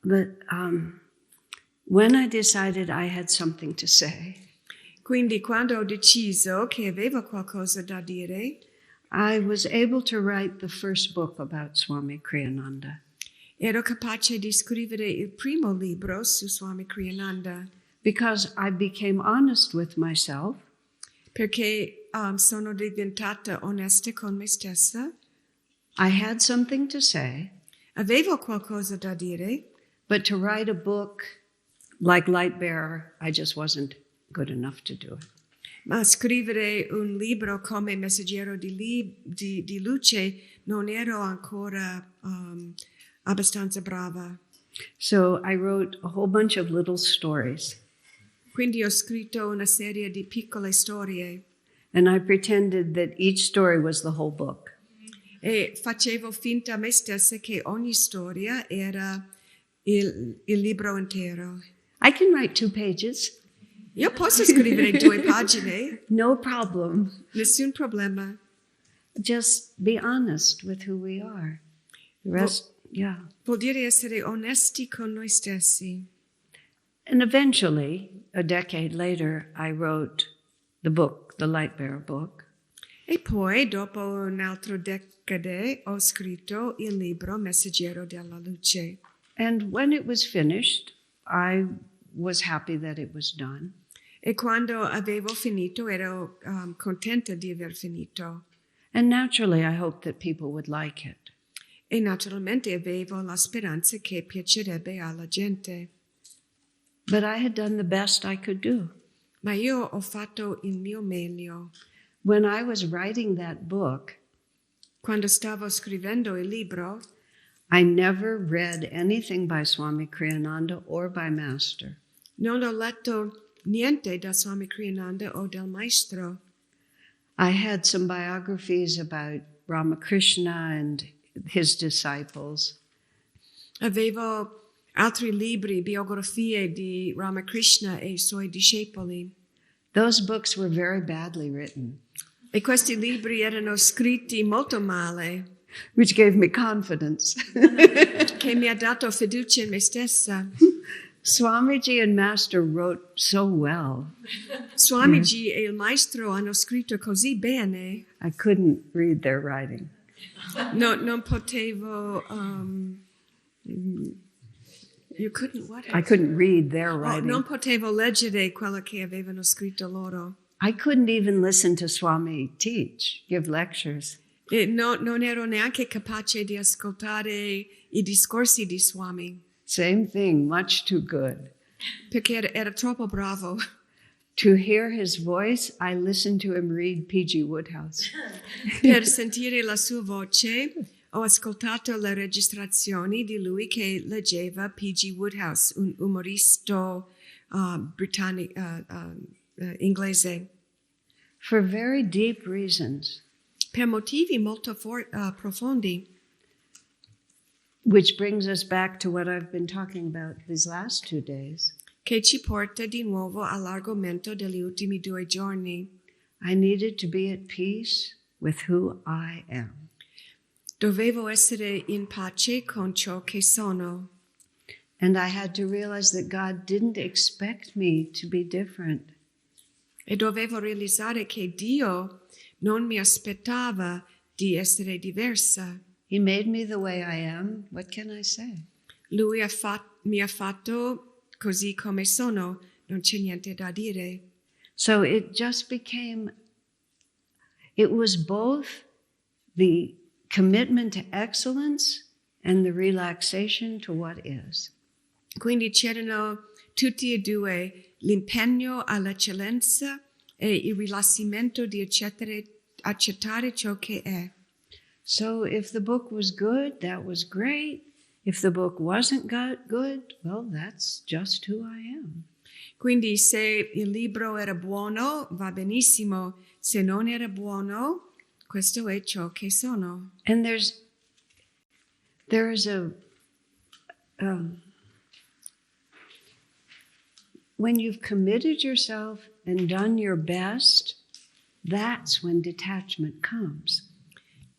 when I decided I had something to say, quindi quando ho deciso che avevo qualcosa da dire, I was able to write the first book about Swami Kriyananda. Ero capace di scrivere il primo libro su Swami Kriyananda. Because I became honest with myself. Perché sono diventata onesta con me stessa. I had something to say. Avevo qualcosa da dire. But to write a book like Light Bearer, I just wasn't good enough to do it. Ma scrivere un libro come messaggero di luce non ero ancora abbastanza brava. So I wrote a whole bunch of little stories. Quindi ho scritto una serie di piccole storie. And I pretended that each story was the whole book. E facevo finta a me stessa che ogni storia era il libro intero. I can write 2 pages. Io posso scrivere 2 pagine. No problem. Nessun problema. Just be honest with who we are. The rest, Vuol dire essere onesti con noi stessi. And eventually, a decade later, I wrote the book, the Light Bearer book. E poi, dopo un altro decade, ho scritto il libro Messaggero della Luce. And when it was finished, I was happy that it was done. E quando avevo finito, ero contenta di aver finito. And naturally, I hoped that people would like it. E naturalmente avevo la speranza che piacerebbe alla gente. But I had done the best I could do. Ma io ho fatto il mio meglio. When I was writing that book, quando stavo scrivendo il libro, I never read anything by Swami Kriyananda or by Master. Non ho letto niente da Swami Kriyananda o del Maestro. I had some biographies about Ramakrishna and his disciples. Avevo altri libri, biografie di Ramakrishna e i suoi discepoli. Those books were very badly written. E questi libri erano scritti molto male. Which gave me confidence. Che mi ha dato fiducia in me stessa. Swamiji and Master wrote so well. Swamiji e il Maestro hanno scritto così bene. I couldn't read their writing. No, non potevo... you couldn't what? I couldn't read their writing. Non potevo leggere quello che avevano scritto loro. I couldn't even listen to Swami give lectures. E non ero neanche capace di ascoltare i discorsi di Swami. Same thing, much too good. Perché era troppo bravo. To hear his voice, I listened to him read P.G. Wodehouse. Per sentire la sua voce, ho ascoltato le registrazioni di lui che leggeva P.G. Wodehouse, un umorista inglese. For very deep reasons, Per motivi molto profondi. which brings us back to what I've been talking about these last 2 days. Che ci porta di nuovo all'argomento degli ultimi 2 giorni. I needed to be at peace with who I am. Dovevo essere in pace con ciò che sono. And I had to realize that God didn't expect me to be different. E dovevo realizzare che Dio non mi aspettava di essere diversa. He made me the way I am. What can I say? Lui mi ha fatto così come sono, non c'è niente da dire. So it just became, it was both the commitment to excellence and the relaxation to what is. Quindi c'erano tutti e due l'impegno all'eccellenza e il rilassamento di accettare ciò che è. So if the book was good, that was great. If the book wasn't good, well, that's just who I am. Quindi se il libro era buono, va benissimo. Se non era buono, questo è ciò che sono. And there is when you've committed yourself and done your best, that's when detachment comes.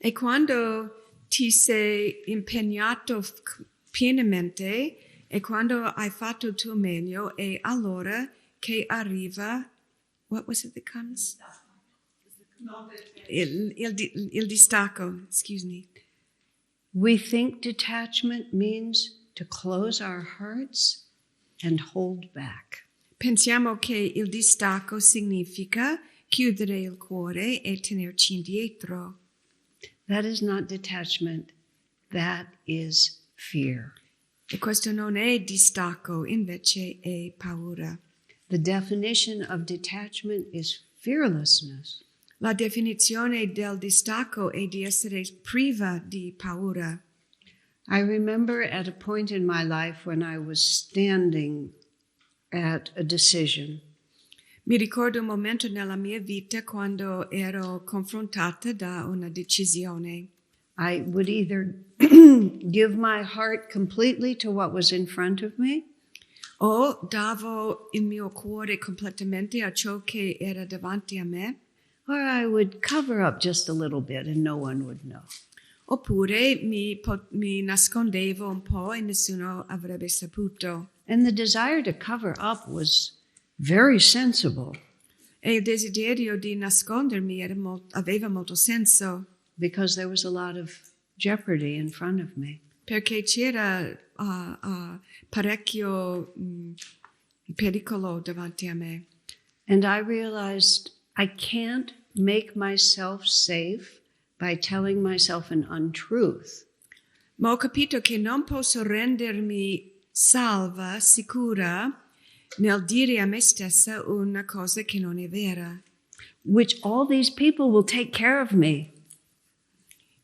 E quando ti sei impegnato pienamente e quando hai fatto il tuo meglio, è allora che arriva, what was it that comes? Il distacco, excuse me. We think detachment means to close our hearts and hold back. Pensiamo che il distacco significa chiudere il cuore e tenerci indietro. That is not detachment. That is fear. E questo non è distacco, invece è paura. The definition of detachment is fearlessness. La definizione del distacco è di essere priva di paura. I remember at a point in my life when I was standing at a decision. Mi ricordo un momento nella mia vita quando ero confrontata da una decisione. I would either give my heart completely to what was in front of me, O davo il mio cuore completamente a ciò che era davanti a me, or I would cover up just a little bit and no one would know. oppure mi nascondevo un po' e nessuno avrebbe saputo. And the desire to cover up was very sensible E il desiderio di nascondermi aveva molto senso, because there was a lot of jeopardy in front of me. perché c'era parecchio pericolo davanti a me. And I realized I can't make myself safe by telling myself an untruth. Ma ho capito che non posso rendermi salva, sicura, nel dire a me stessa una cosa che non è vera. Which all these people will take care of me.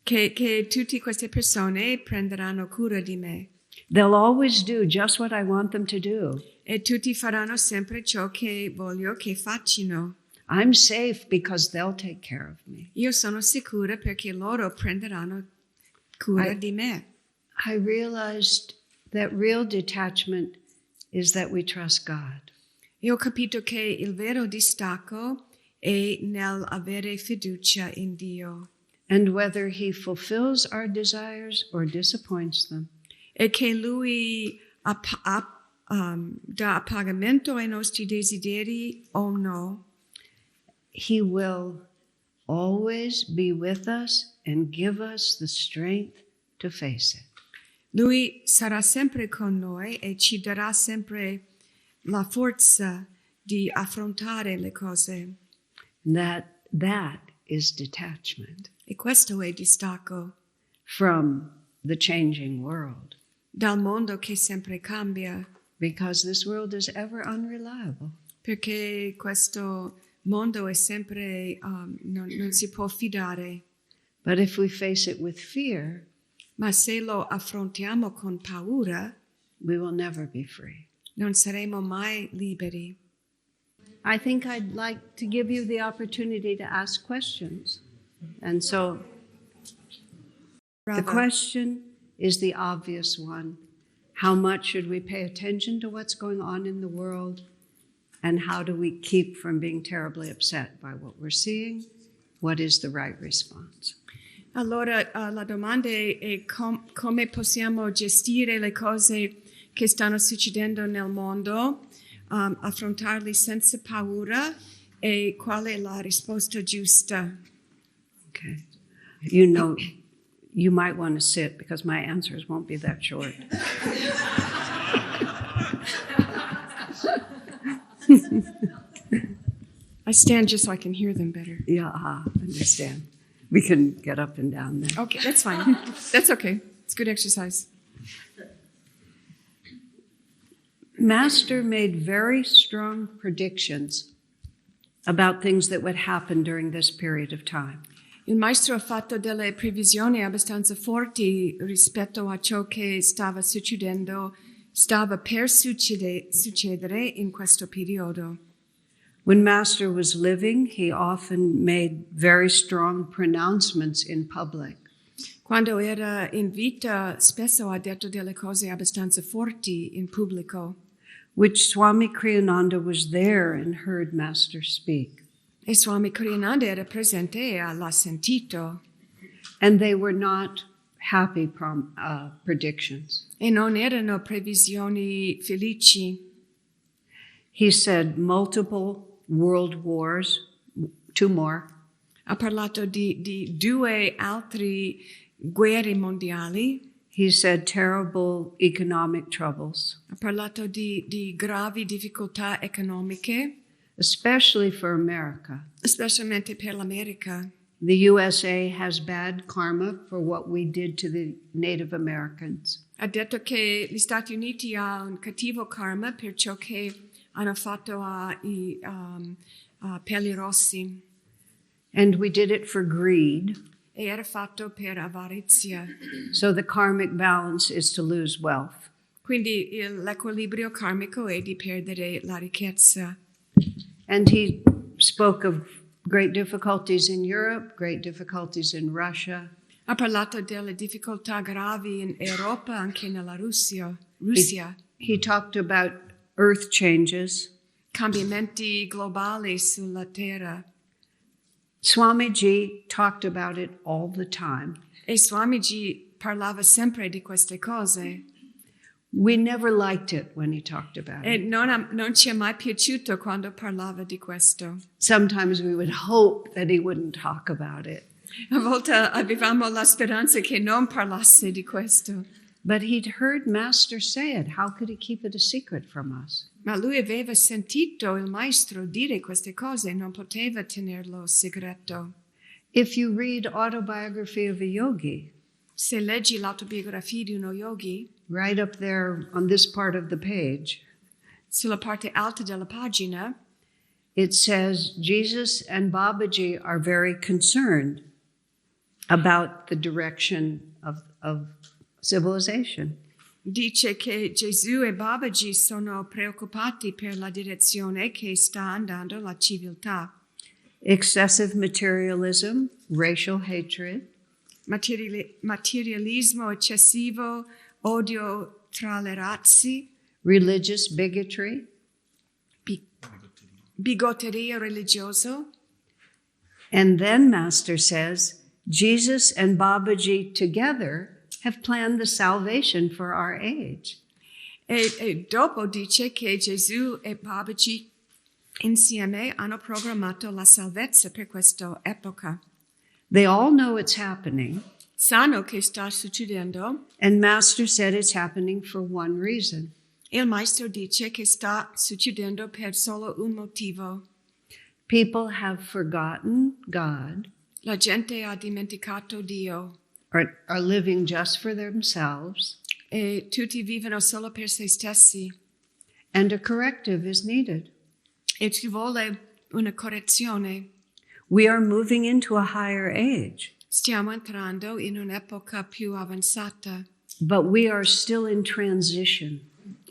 Che tutte queste persone prenderanno cura di me. They'll always do just what I want them to do. E tutti faranno sempre ciò che voglio che facciano. I'm safe because they'll take care of me. Io sono sicura perché loro prenderanno cura di me. I realized that real detachment is that we trust God. E ho capito che il vero distacco è nell'avere fiducia in Dio. And whether He fulfills our desires or disappoints them, E che Lui dà appagamento ai nostri desideri o no, He will always be with us and give us the strength to face it. Lui sarà sempre con noi e ci darà sempre la forza di affrontare le cose. That is detachment E questo è distacco from the changing world, dal mondo che sempre cambia, because this world is ever unreliable. perché questo mondo è sempre non si può fidare. But if we face it with fear, Ma se lo affrontiamo con paura, we will never be free. non saremo mai liberi. I think I'd like to give you the opportunity to ask questions. And so the question is the obvious one. How much should we pay attention to what's going on in the world? And how do we keep from being terribly upset by what we're seeing? What is the right response? Allora, la domanda è come possiamo gestire le cose che stanno succedendo nel mondo, affrontarli senza paura, e qual è la risposta giusta? Okay. You know, you might want to sit because my answers won't be that short. I stand just so I can hear them better. Yeah, understand. We can get up and down there. Okay, that's fine. That's okay. It's good exercise. Master made very strong predictions about things that would happen during this period of time. Il maestro ha fatto delle previsioni abbastanza forti rispetto a ciò che stava succedendo, stava per succedere in questo periodo. When Master was living, he often made very strong pronouncements in public. Quando era in vita, spesso ha detto delle cose abbastanza forti in pubblico, which Swami Kriyananda was there and heard Master speak. e Swami Kriyananda era presente e l'ha sentito. And they were not happy predictions. E non erano previsioni felici. He said multiple world wars, 2 more. Ha parlato di 2 altre guerre mondiali. He said terrible economic troubles. Ha parlato di gravi difficoltà economiche, especially for America. specialmente per l'America. The USA has bad karma for what we did to the Native Americans. Ha detto che gli Stati Uniti ha un cattivo karma per ciò che hanno fatto ai pelli rossi. And we did it for greed. E era fatto per avarizia. So the karmic balance is to lose wealth. Quindi l'equilibrio karmico è di perdere la ricchezza. And he spoke of great difficulties in Europe, great difficulties in Russia. Ha parlato delle difficoltà gravi in Europa, anche nella Russia. He talked about earth changes. Cambiamenti globali sulla Terra. Swamiji talked about it all the time. E Swamiji parlava sempre di queste cose. We never liked it when he talked about E it. non ci è mai piaciuto quando parlava di questo. Sometimes we would hope that he wouldn't talk about it. A volte avevamo la speranza che non parlasse di questo. But he'd heard Master say it. How could he keep it a secret from us? Ma lui aveva sentito il maestro dire queste cose e non poteva tenerlo segreto. If you read Autobiography of a Yogi, Se leggi l'autobiografia di uno yogi, right up there on this part of the page, sulla parte alta della pagina, it says Jesus and Babaji are very concerned about the direction of civilization. dice che Gesù e Babaji sono preoccupati per la direzione che sta andando la civiltà. Excessive materialism, racial hatred, Materialismo eccessivo, odio tra le razze, religious bigotry, bigotteria religioso. and then Master says, Jesus and Babaji together have planned the salvation for our age. E dopo dice che Gesù e Babaji insieme hanno programmato la salvezza per questa epoca. They all know it's happening, Sanno che sta succedendo. and Master said it's happening for one reason. Il maestro dice che sta succedendo per solo un motivo. People have forgotten God, La gente ha dimenticato Dio or are living just for themselves, e tutti vivono solo per se stessi. and a corrective is needed. E ci vuole una correzione. We are moving into a higher age. Stiamo entrando in un'epoca più avanzata, but we are still in transition.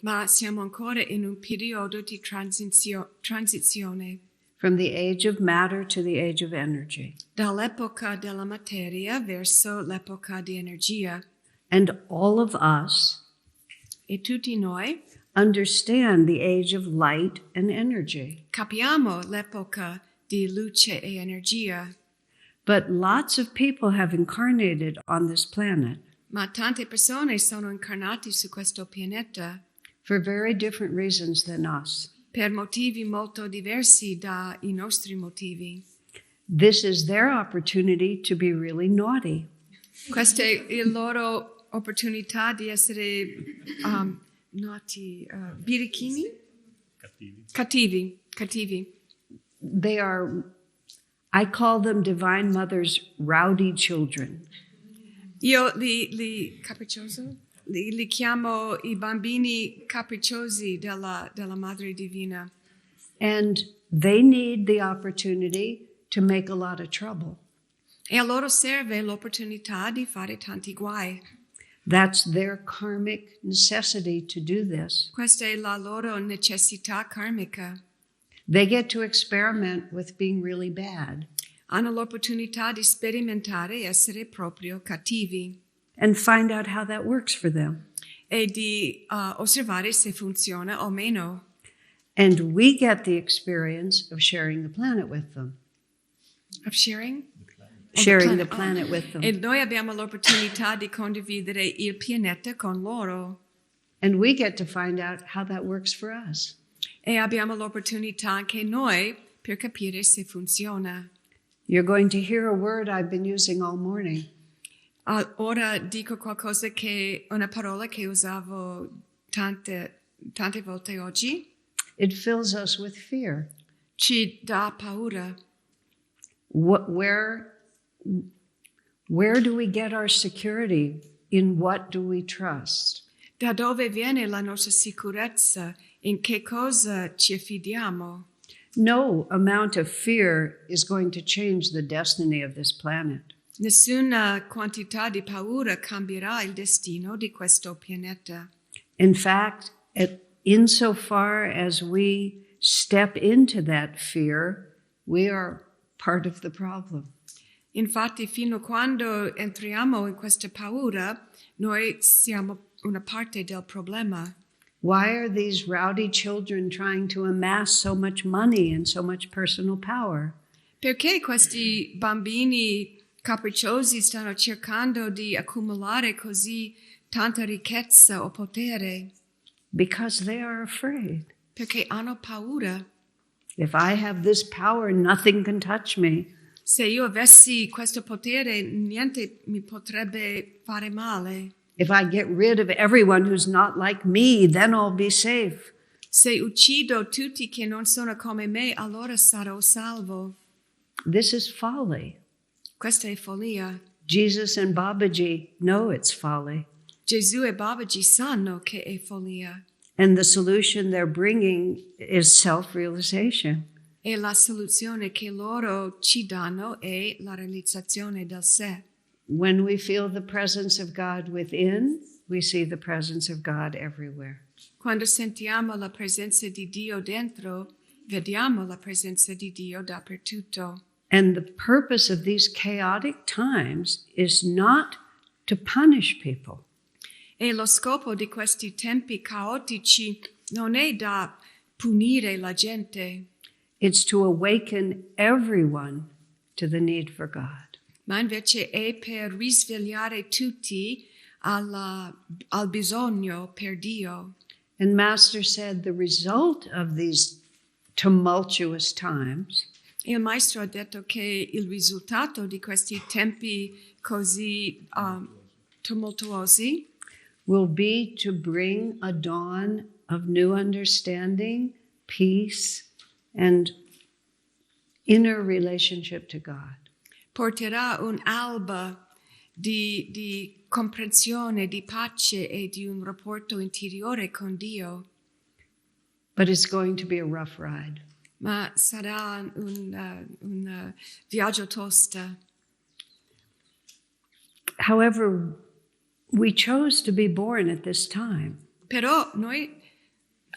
ma siamo ancora in un periodo di transizione From the age of matter to the age of energy. dall'epoca della materia verso l'epoca di energia. And all of us E tutti noi understand the age of light and energy. capiamo l'epoca di luce e energia, But lots of people have incarnated on this planet ma tante persone sono incarnati su questo pianeta for very different reasons than us. per motivi molto diversi dai nostri motivi. This is their opportunity to be really naughty. Questa è la loro opportunità di essere naughty, birichini? Cattivi. They are, I call them Divine Mother's rowdy children. Io li capriccioso? Li chiamo i bambini capricciosi della Madre Divina. And they need the opportunity to make a lot of trouble. E a loro serve l'opportunità di fare tanti guai. That's their karmic necessity to do this. Questa è la loro necessità karmica. They get to experiment with being really bad Hanno l'opportunità di sperimentare essere proprio cattivi and find out how that works for them. e di osservare se funziona o meno. And we get the experience of sharing the planet with them. Of sharing? Sharing the planet with them. E noi abbiamo l'opportunità di condividere il pianeta con loro. And we get to find out how that works for us. E abbiamo l'opportunità anche noi per capire se funziona. You're going to hear a word I've been using all morning. Ora dico qualcosa una parola che usavo tante volte oggi. It fills us with fear. Ci dà paura. Where do we get our security? In what do we trust? Da dove viene la nostra sicurezza? In che cosa ci affidiamo? No amount of fear is going to change the destiny of this planet. Nessuna quantità di paura cambierà il destino di questo pianeta. In fact, insofar as we step into that fear, we are part of the problem. Infatti, fino a quando entriamo in questa paura, noi siamo una parte del problema. Why are these rowdy children trying to amass so much money and so much personal power? Perché questi bambini capricciosi stanno cercando di accumulare così tanta ricchezza o potere? Because they are afraid. Perché hanno paura. If I have this power, nothing can touch me. Se io avessi questo potere, niente mi potrebbe fare male. If I get rid of everyone who's not like me, then I'll be safe. Se uccido tutti che non sono come me, allora sarò salvo. This is folly. Questa è follia. Jesus and Babaji know it's folly. Gesù e Babaji sanno che è follia. And the solution they're bringing is self-realization. E la soluzione che loro ci danno è la realizzazione del sé. When we feel the presence of God within, we see the presence of God everywhere. Quando sentiamo la presenza di Dio dentro, vediamo la presenza di Dio dappertutto. And the purpose of these chaotic times is not to punish people. E lo scopo di questi tempi caotici non è da punire la gente, It's to awaken everyone to the need for God. ma invece è per risvegliare tutti al bisogno per Dio. And Master said the result of these tumultuous times Il Maestro ha detto che il risultato di questi tempi così tumultuosi will be to bring a dawn of new understanding, peace, and inner relationship to God. porterà un'alba di comprensione, di pace e di un rapporto interiore con Dio. But it's going to be a rough ride. Ma sarà un viaggio tosta. However, we chose to be born at this time. Però noi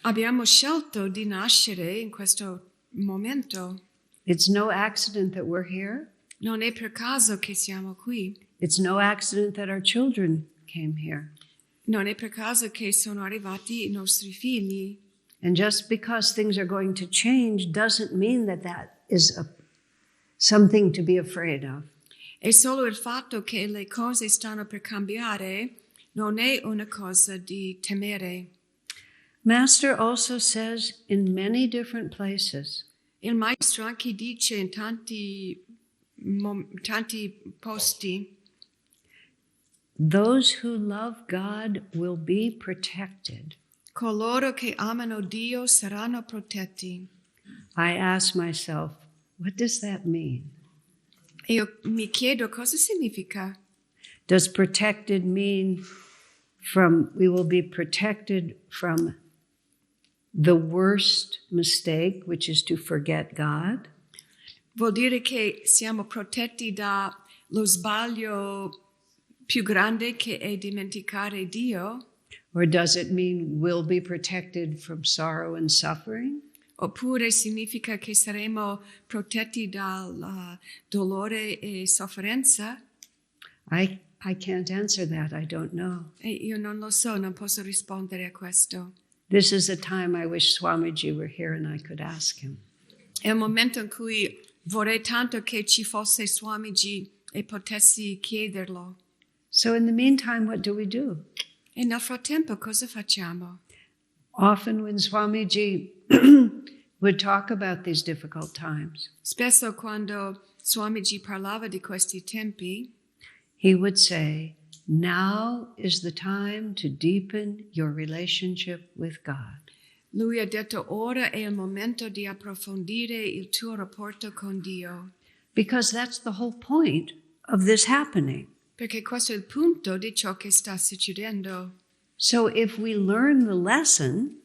abbiamo scelto di nascere in questo momento. It's no accident that we're here. Non è per caso che siamo qui. It's no accident that our children came here. Non è per caso che sono arrivati i nostri figli. And just because things are going to change doesn't mean that that is something to be afraid of. E solo il fatto che le cose stanno per cambiare non è una cosa di temere. Master also says in many different places, Il maestro anche dice in tanti posti, those who love God will be protected. coloro che amano Dio saranno protetti. I ask myself, what does that mean? E io mi chiedo cosa significa. Does protected mean we will be protected from the worst mistake, which is to forget God? Vuol dire che siamo protetti dallo sbaglio più grande che è dimenticare Dio? Or does it mean we'll be protected from sorrow and suffering? Oppure significa che saremo protetti dal dolore e sofferenza? I can't answer that. I don't know. E io non lo so, non posso rispondere a questo. This is a time I wish Swamiji were here and I could ask him. È un momento in cui vorrei tanto che ci fosse Swamiji e potessi chiederlo. So in the meantime, what do we do? E nel frattempo cosa facciamo? Often when Swamiji would talk about these difficult times, Spesso quando Swamiji parlava di questi tempi, he would say, now is the time to deepen your relationship with God. lui ha detto ora è il momento di approfondire il tuo rapporto con Dio. Because that's the whole point of this happening. Perché questo è il punto di ciò che sta succedendo. So if we learn the lesson,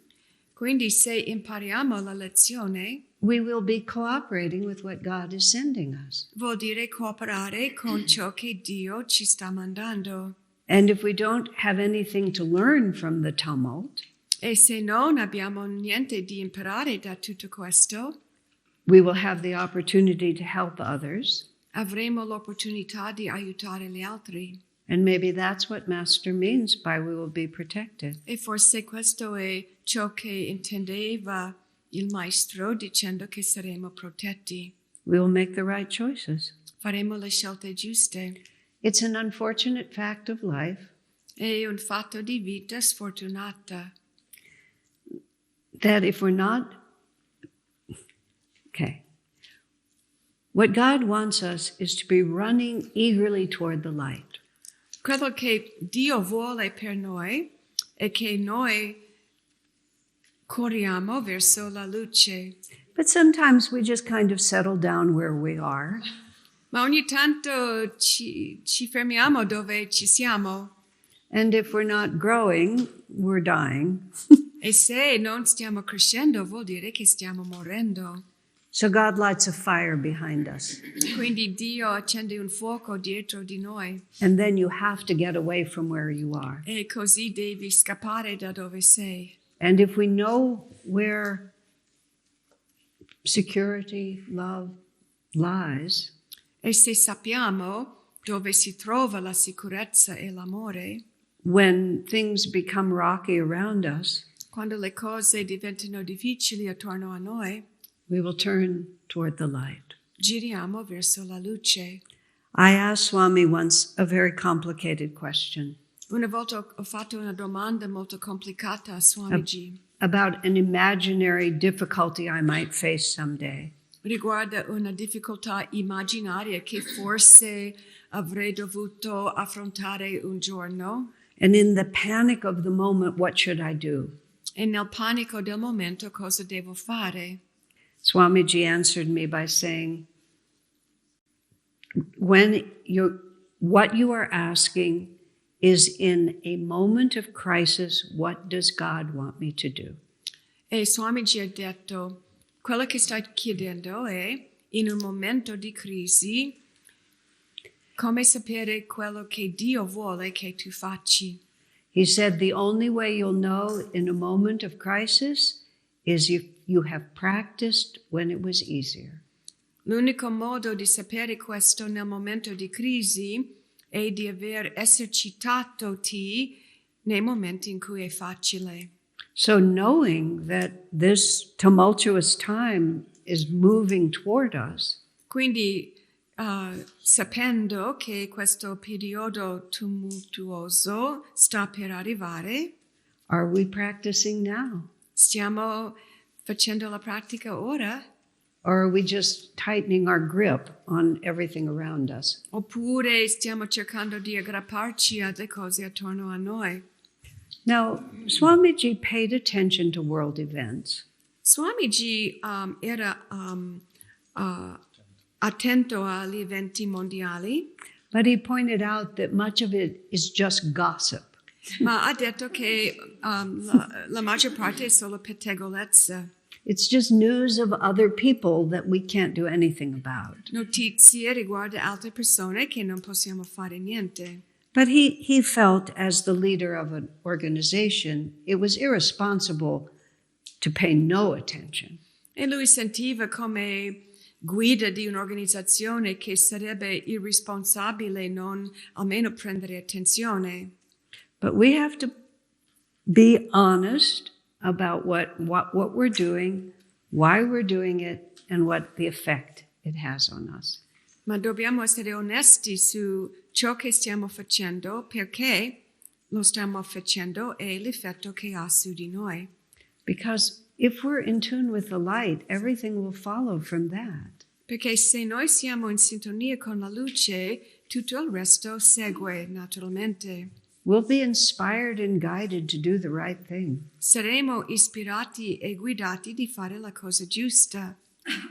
Quindi se impariamo la lezione, we will be cooperating with what God is sending us. vuol dire cooperare con ciò che Dio ci sta mandando. And if we don't have anything to learn from the tumult, E se non abbiamo niente di imparare da tutto questo, we will have the opportunity to help others. avremo l'opportunità di aiutare gli altri. And maybe that's what Master means by we will be protected. E forse questo è ciò che intendeva il maestro dicendo che saremo protetti. We will make the right choices. Faremo le scelte giuste. It's an unfortunate fact of life È un fatto di vita sfortunata. that if we're not... Okay. What God wants us is to be running eagerly toward the light. Quello che Dio vuole per noi è che noi corriamo verso la luce. But sometimes we just kind of settle down where we are. Ma ogni tanto ci fermiamo dove ci siamo. And if we're not growing, we're dying. E se non stiamo crescendo vuol dire che stiamo morendo. So God lights a fire behind us. Quindi Dio accende un fuoco dietro di noi. And then you have to get away from where you are. E così devi scappare da dove sei. And if we know where security, love lies, E se sappiamo dove si trova la sicurezza e l'amore, when things become rocky around us, quando le cose diventano difficili attorno a noi, we will turn toward the light. giriamo verso la luce. I asked Swami once a very complicated question Una volta ho fatto una domanda molto complicata a Swamiji about an imaginary difficulty I might face someday. riguarda una difficoltà immaginaria che forse avrei dovuto affrontare un giorno. And in the panic of the moment, what should I do? E nel panico del momento cosa devo fare? Swamiji answered me by saying, what you are asking is in a moment of crisis, what does God want me to do? E Swamiji ha detto, quello che stai chiedendo è, in un momento di crisi, Come sapere quello che Dio vuole che tu facci? He said the only way you'll know in a moment of crisis is if you have practiced when it was easier. L'unico modo di sapere questo nel momento di crisi è di aver esercitati nei momenti in cui è facile. So knowing that this tumultuous time is moving toward us, Quindi sapendo che questo periodo tumultuoso sta per arrivare, are we practicing now? stiamo facendo la pratica ora? Or are we just tightening our grip on everything around us? Oppure stiamo cercando di aggrapparci alle cose attorno a noi? Now, Swamiji paid attention to world events. Swamiji era attento agli eventi mondiali, But he pointed out that much of it is just gossip. ma ha detto che la maggior parte è solo pettegolezza. It's just news of other people that we can't do anything about. Notizie riguardo altre persone che non possiamo fare niente. But he felt, as the leader of an organization, it was irresponsible to pay no attention. E lui sentiva come guida di un'organizzazione che sarebbe irresponsabile non almeno prendere attenzione. But we have to be honest about what we're doing, why we're doing it, and what the effect it has on us. Ma dobbiamo essere onesti su ciò che stiamo facendo, perché lo stiamo facendo e l'effetto che ha su di noi. Because if we're in tune with the light, everything will follow from that. Perché se noi siamo in sintonia con la luce, tutto il resto segue naturalmente. We'll be inspired and guided to do the right thing. Saremo ispirati e guidati di fare la cosa giusta.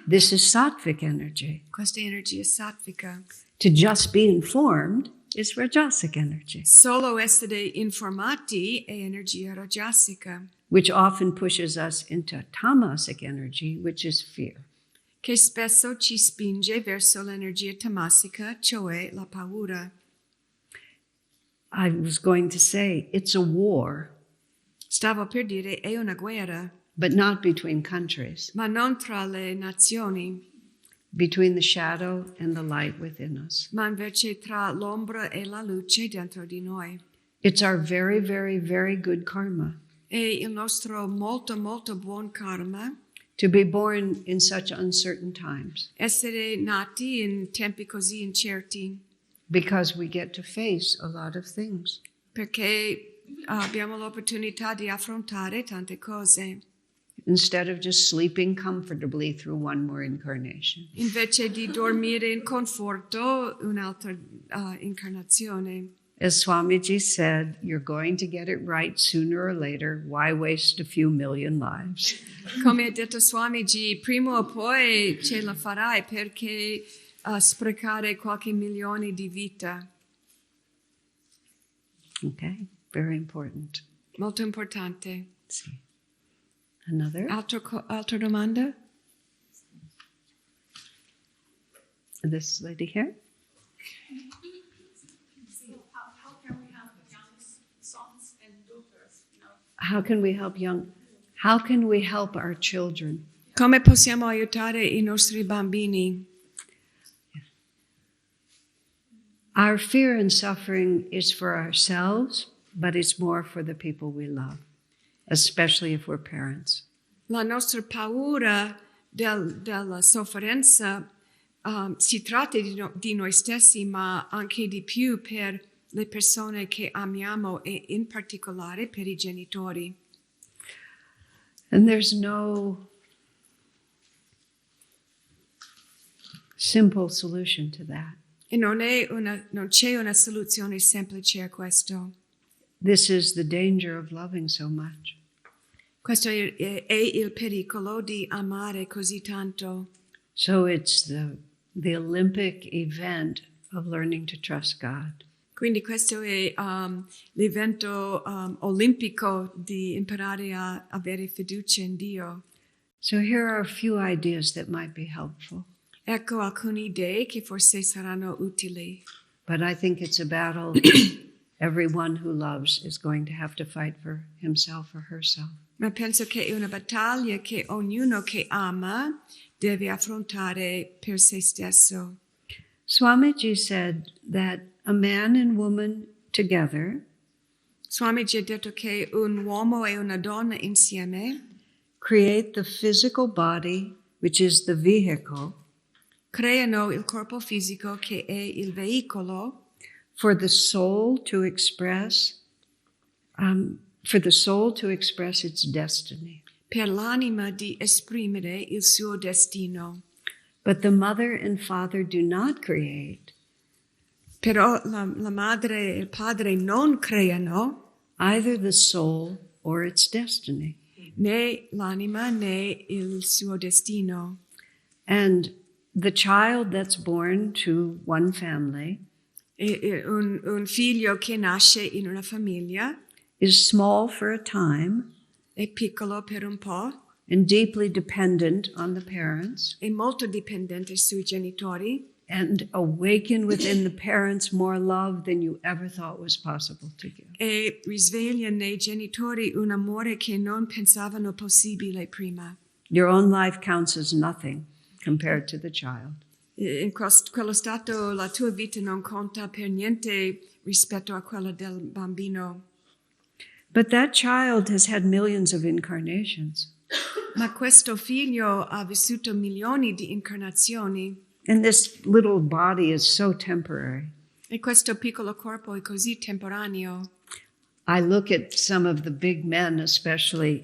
This is sattvic energy. Questa energia sattvica. To just be informed is rajasic energy, Solo essere informati è energia rajasica, which often pushes us into tamasic energy, which is fear. che spesso ci spinge verso l'energia tamasica, cioè la paura. I was going to say it's a war, Stavo per dire è una guerra, but not between countries, ma non tra le nazioni, between the shadow and the light within us. ma invece tra l'ombra e la luce dentro di noi. It's our very, very, very good karma È il nostro molto, molto buon karma to be born in such uncertain times, essere nati in tempi così incerti, because we get to face a lot of things. perché abbiamo l'opportunità di affrontare tante cose. Instead of just sleeping comfortably through one more incarnation. Invece di dormire in conforto un'altra incarnazione. As Swamiji said, you're going to get it right sooner or later. Why waste a few million lives? Come ha detto Swamiji, prima o poi ce la farai, perché sprecare qualche milione di vita. Okay, very important. Molto importante. Let's see. Another? Altra domanda? This lady here? How can we help young? How can we help our children? Come possiamo aiutare i nostri bambini? Our fear and suffering is for ourselves, but it's more for the people we love, especially if we're parents. La nostra paura della sofferenza si tratta di noi stessi, ma anche di più per le persone che amiamo e in particolare per i genitori. And there's no simple solution to that. E non c'è una soluzione semplice a questo. This is the danger of loving so much. Questo è il pericolo di amare così tanto. So it's the Olympic event of learning to trust God. Quindi questo è l'evento olimpico di imparare a avere fiducia in Dio. So here are a few ideas that might be helpful. Ecco alcune idee che forse saranno utili. But I think it's a battle everyone who loves is going to have to fight for himself or herself. Ma penso che è una battaglia che ognuno che ama deve affrontare per se stesso. Swamiji said that a man and woman together Swamiji ha detto che un uomo e una donna insieme create the physical body, which is the vehicle, creano il corpo fisico che è il veicolo for the soul to express its destiny. per l'anima di esprimere il suo destino. But the mother and father do not create Però la madre e il padre non creano either the soul or its destiny. né l'anima né il suo destino. And the child that's born to one family Un figlio che nasce in una famiglia is small for a time è piccolo per un po', and deeply dependent on the parents, è molto dipendente sui genitori and awaken within the parents more love than you ever thought was possible to give. e risveglia nei genitori un amore che non pensavano possibile prima. Your own life counts as nothing compared to the child. In quello stato la tua vita non conta per niente rispetto a quella del bambino. But that child has had millions of incarnations. Ma questo figlio ha vissuto milioni di incarnazioni And this little body is so temporary. e questo piccolo corpo è così temporaneo. I look at some of the big men, especially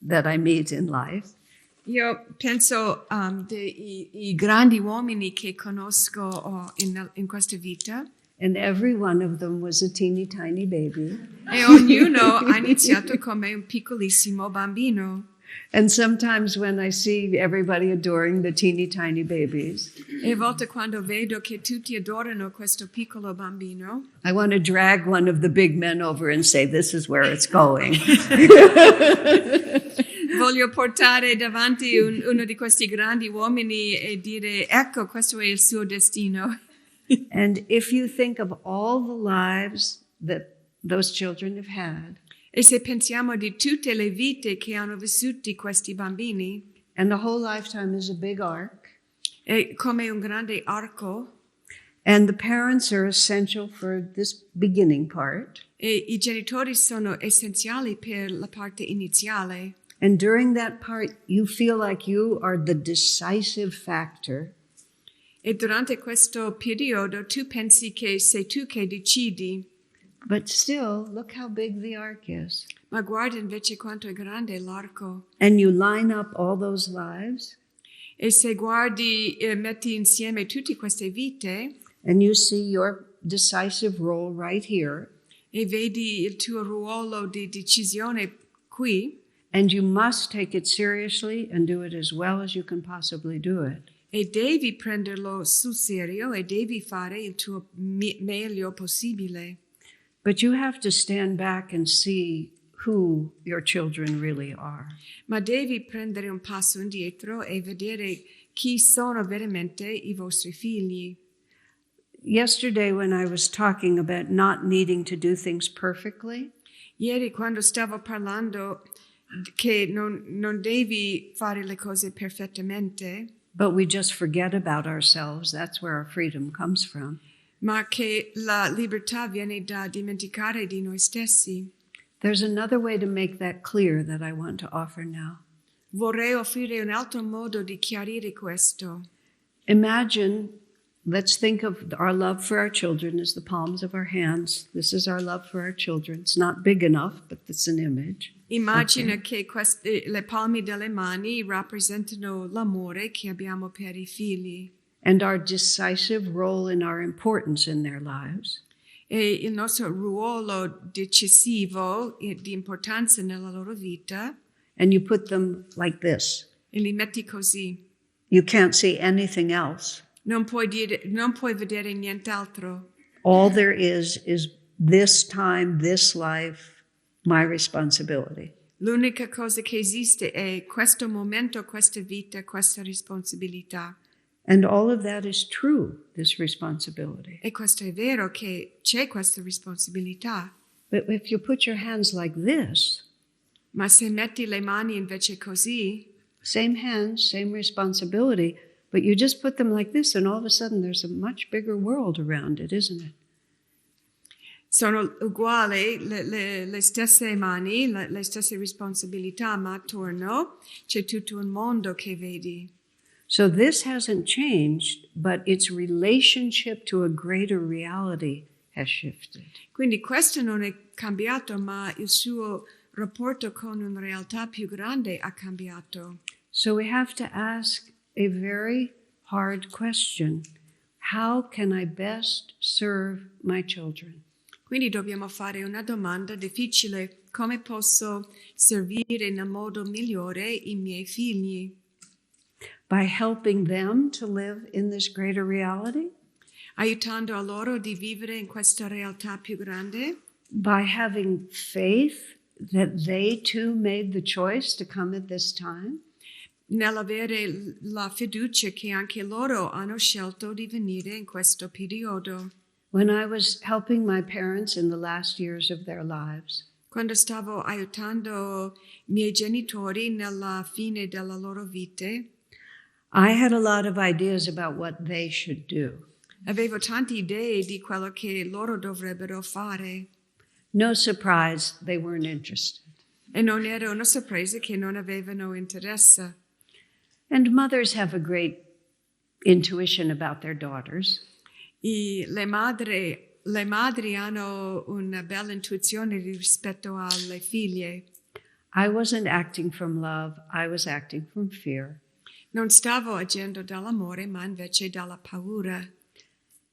that I meet in life, Io penso i grandi uomini che conosco in questa vita and every one of them was a teeny tiny baby. e ognuno ha iniziato come un piccolissimo bambino. And sometimes when I see everybody adoring the teeny tiny babies, E a volte quando vedo che tutti adorano questo piccolo bambino, I want to drag one of the big men over and say, this is where it's going. voglio portare davanti uno di questi grandi uomini e dire, ecco, questo è il suo destino. And if you think of all the lives that those children have had, E se pensiamo di tutte le vite che hanno vissuto questi bambini, and the whole lifetime is a big arc, è come un grande arco, and the parents are essential for this beginning part, e i genitori sono essenziali per la parte iniziale. and during that part you feel like you are the decisive factor, E durante questo periodo tu pensi che sei tu che decidi, but still, look how big the arc is. ma guarda invece quanto è grande l'arco. And you line up all those lives, E se guardi e metti insieme tutte queste vite and you see your decisive role right here, e vedi il tuo ruolo di decisione qui, and you must take it seriously and do it as well as you can possibly do it. e devi prenderlo sul serio e devi fare il tuo meglio possibile. But you have to stand back and see who your children really are. Ma devi prendere un passo indietro e vedere chi sono veramente i vostri figli. Yesterday, when I was talking about not needing to do things perfectly, Ieri quando stavo parlando che non devi fare le cose perfettamente, but we just forget about ourselves, that's where our freedom comes from. ma che la libertà viene da dimenticare di noi stessi. There's another way to make that clear that I want to offer now. Vorrei offrire un altro modo di chiarire questo. Imagine, let's think of our love for our children as the palms of our hands. This is our love for our children. It's not big enough, but it's an image. Immagina che le palme delle mani rappresentano l'amore che abbiamo per i figli And our decisive role and our importance in their lives. e il nostro ruolo decisivo e di importanza nella loro vita, And you put them like this. e li metti così. You can't see anything else. Non puoi vedere nient'altro. All there is this time, this life, my responsibility. L'unica cosa che esiste è questo momento, questa vita, questa responsabilità. And all of that is true, this responsibility. E questo è vero che c'è questa responsabilità. But if you put your hands like this, Ma se metti le mani invece così, same hands, same responsibility, but you just put them like this, and all of a sudden there's a much bigger world around it, isn't it? sono uguali le stesse mani, le stesse responsabilità, ma attorno c'è tutto un mondo che vedi. So this hasn't changed, but its relationship to a greater reality has shifted. Quindi questo non è cambiato, ma il suo rapporto con una realtà più grande ha cambiato. So we have to ask a very hard question. How can I best serve my children? Quindi dobbiamo fare una domanda difficile: come posso servire nel modo migliore i miei figli? By helping them to live in this greater reality? Aiutando a loro di vivere in questa realtà più grande? By having faith that they too made the choice to come at this time? Nell'avere la fiducia che anche loro hanno scelto di venire in questo periodo. When I was helping my parents in the last years of their lives, Quando stavo aiutando i miei genitori nella fine della loro vite, I had a lot of ideas about what they should do. avevo tante idee di quello che loro dovrebbero fare. No surprise, they weren't interested. E non era una sorpresa che non avevano interesse. And mothers have a great intuition about their daughters. Le madri hanno una bella intuizione rispetto alle figlie. I wasn't acting from love, I was acting from fear. Non stavo agendo dall'amore, ma invece dalla paura.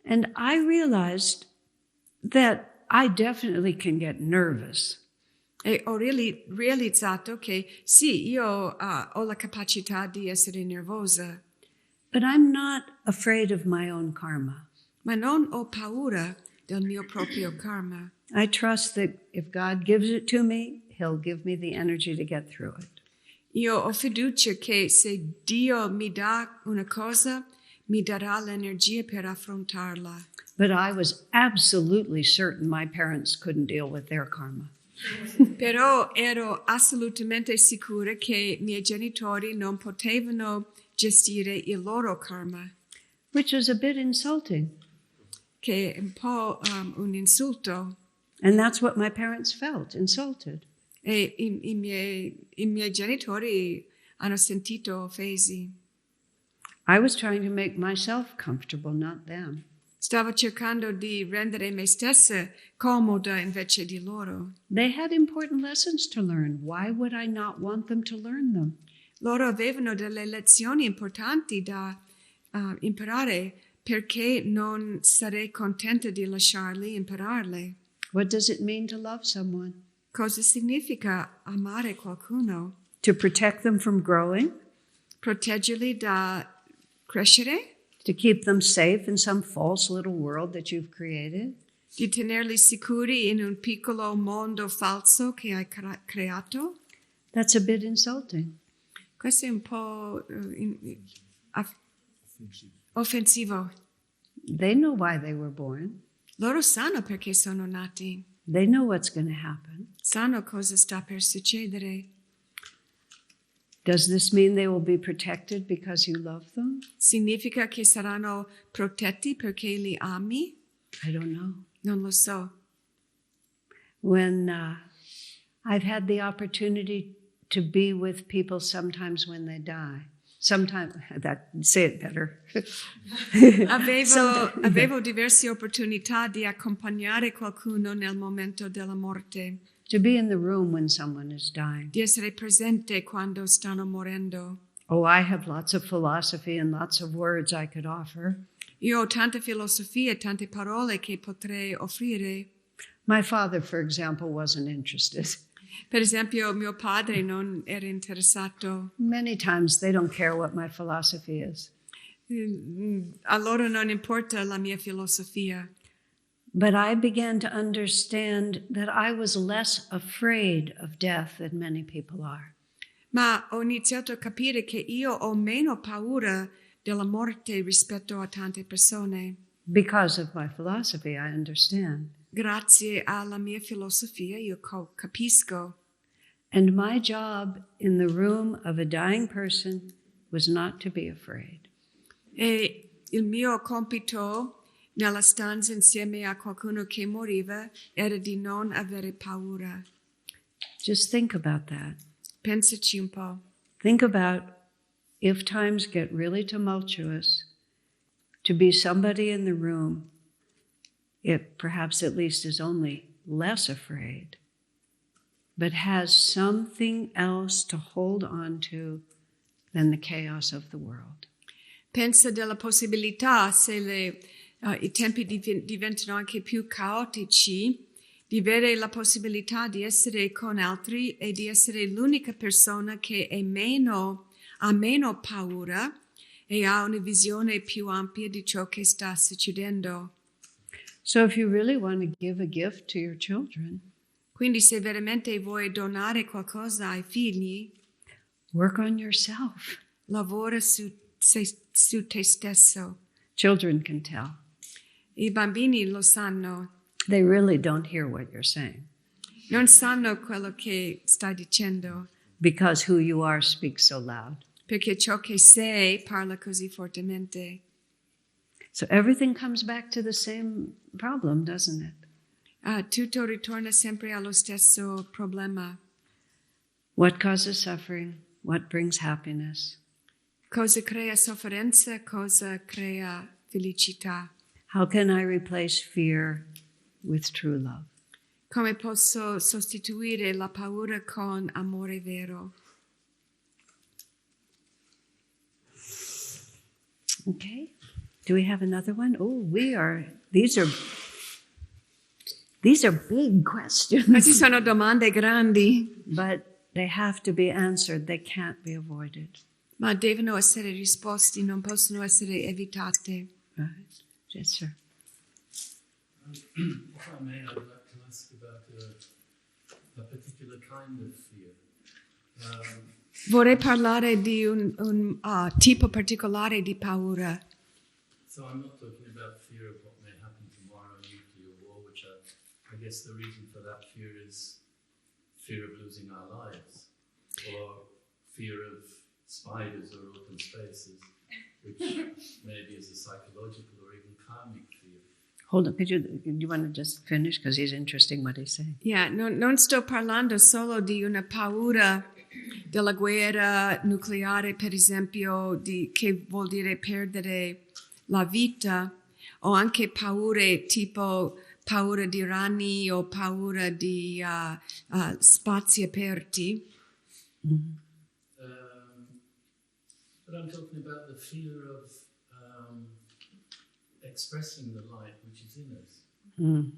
And I realized that I definitely can get nervous. E ho realizzato che sì, io ho la capacità di essere nervosa, But I'm not afraid of my own karma. ma non ho paura del mio proprio karma. I trust that if God gives it to me, He'll give me the energy to get through it. Io ho fiducia che se Dio mi dà una cosa, mi darà l'energia per affrontarla. But I was absolutely certain my parents couldn't deal with their karma. Però ero assolutamente sicura che i miei genitori non potevano gestire il loro karma, Which was a bit insulting. che è un po' un insulto. And that's what my parents felt, insulted. E i miei genitori hanno sentito offesi. I was trying to make myself comfortable, not them. Stavo cercando di rendere me stessa comoda invece di loro. They had important lessons to learn. Why would I not want them to learn them? Loro avevano delle lezioni importanti da imparare, perché non sarei contenta di lasciarli impararle. What does it mean to love someone? Cosa significa amare qualcuno? To protect them from growing? Proteggerli da crescere? To keep them safe in some false little world that you've created? Di tenerli sicuri in un piccolo mondo falso che hai creato? That's a bit insulting. Questo è un po' offensivo. They know why they were born. Loro sanno perché sono nati, They know what's going to happen. sanno cosa sta per succedere. Does this mean they will be protected because you love them? Significa che saranno protetti perché li ami? I don't know. Non lo so. When I've had the opportunity to be with people sometimes when they die. Sometimes, say it better. Avevo diverse opportunità di accompagnare qualcuno nel momento della morte, To be in the room when someone is dying. di essere presente quando stanno morendo. Oh, I have lots of philosophy and lots of words I could offer. Io ho tanta filosofia e tante parole che potrei offrire. My father, for example, wasn't interested. Per esempio, mio padre non era interessato. Many times they don't care what my philosophy is. A loro non importa la mia filosofia. But I began to understand that I was less afraid of death than many people are. Ma ho iniziato a capire che io ho meno paura della morte rispetto a tante persone. Because of my philosophy, I understand. Grazie alla mia filosofia io capisco. And my job in the room of a dying person was not to be afraid. E il mio compito nella stanza insieme a qualcuno che moriva era di non avere paura. Just think about that. Pensaci un po'. Think about if times get really tumultuous, to be somebody in the room, it perhaps at least is only less afraid, but has something else to hold on to than the chaos of the world. Pensa della possibilità, se i tempi diventano anche più caotici, di avere la possibilità di essere con altri e di essere l'unica persona che ha meno paura e ha una visione più ampia di ciò che sta succedendo. So if you really want to give a gift to your children, quindi se veramente vuoi donare qualcosa ai figli, work on yourself. Lavora su te stesso. Children can tell. I bambini lo sanno. They really don't hear what you're saying. Non sanno quello che stai dicendo. Because who you are speaks so loud. Perché ciò che sei parla così fortemente. So everything comes back to the same problem, doesn't it? Tutto ritorna sempre allo stesso problema. What causes suffering? What brings happiness? Cosa crea sofferenza? Cosa crea felicità? How can I replace fear with true love? Come posso sostituire la paura con amore vero? Okay. Do we have another one? Oh, these are big questions. Queste sono domande grandi. But they have to be answered. They can't be avoided. Ma devono essere risposti, non possono essere evitate. Right. Yes, sir. If I may, I'd like to ask about a particular kind of fear. Vorrei parlare di un tipo particolare di paura. So I'm not talking about fear of what may happen tomorrow, nuclear war, which I guess the reason for that fear is fear of losing our lives, or fear of spiders or open spaces, which maybe is a psychological or even karmic fear. Hold on, do you want to just finish? Because he's interesting what he's saying. Yeah, non sto parlando solo di una paura della guerra nucleare, per esempio, che vuol dire perdere la vita, o anche paure tipo paura di ragni o paura di spazi aperti. Mm-hmm. But I'm talking about the fear of expressing the light which is in us. Mm.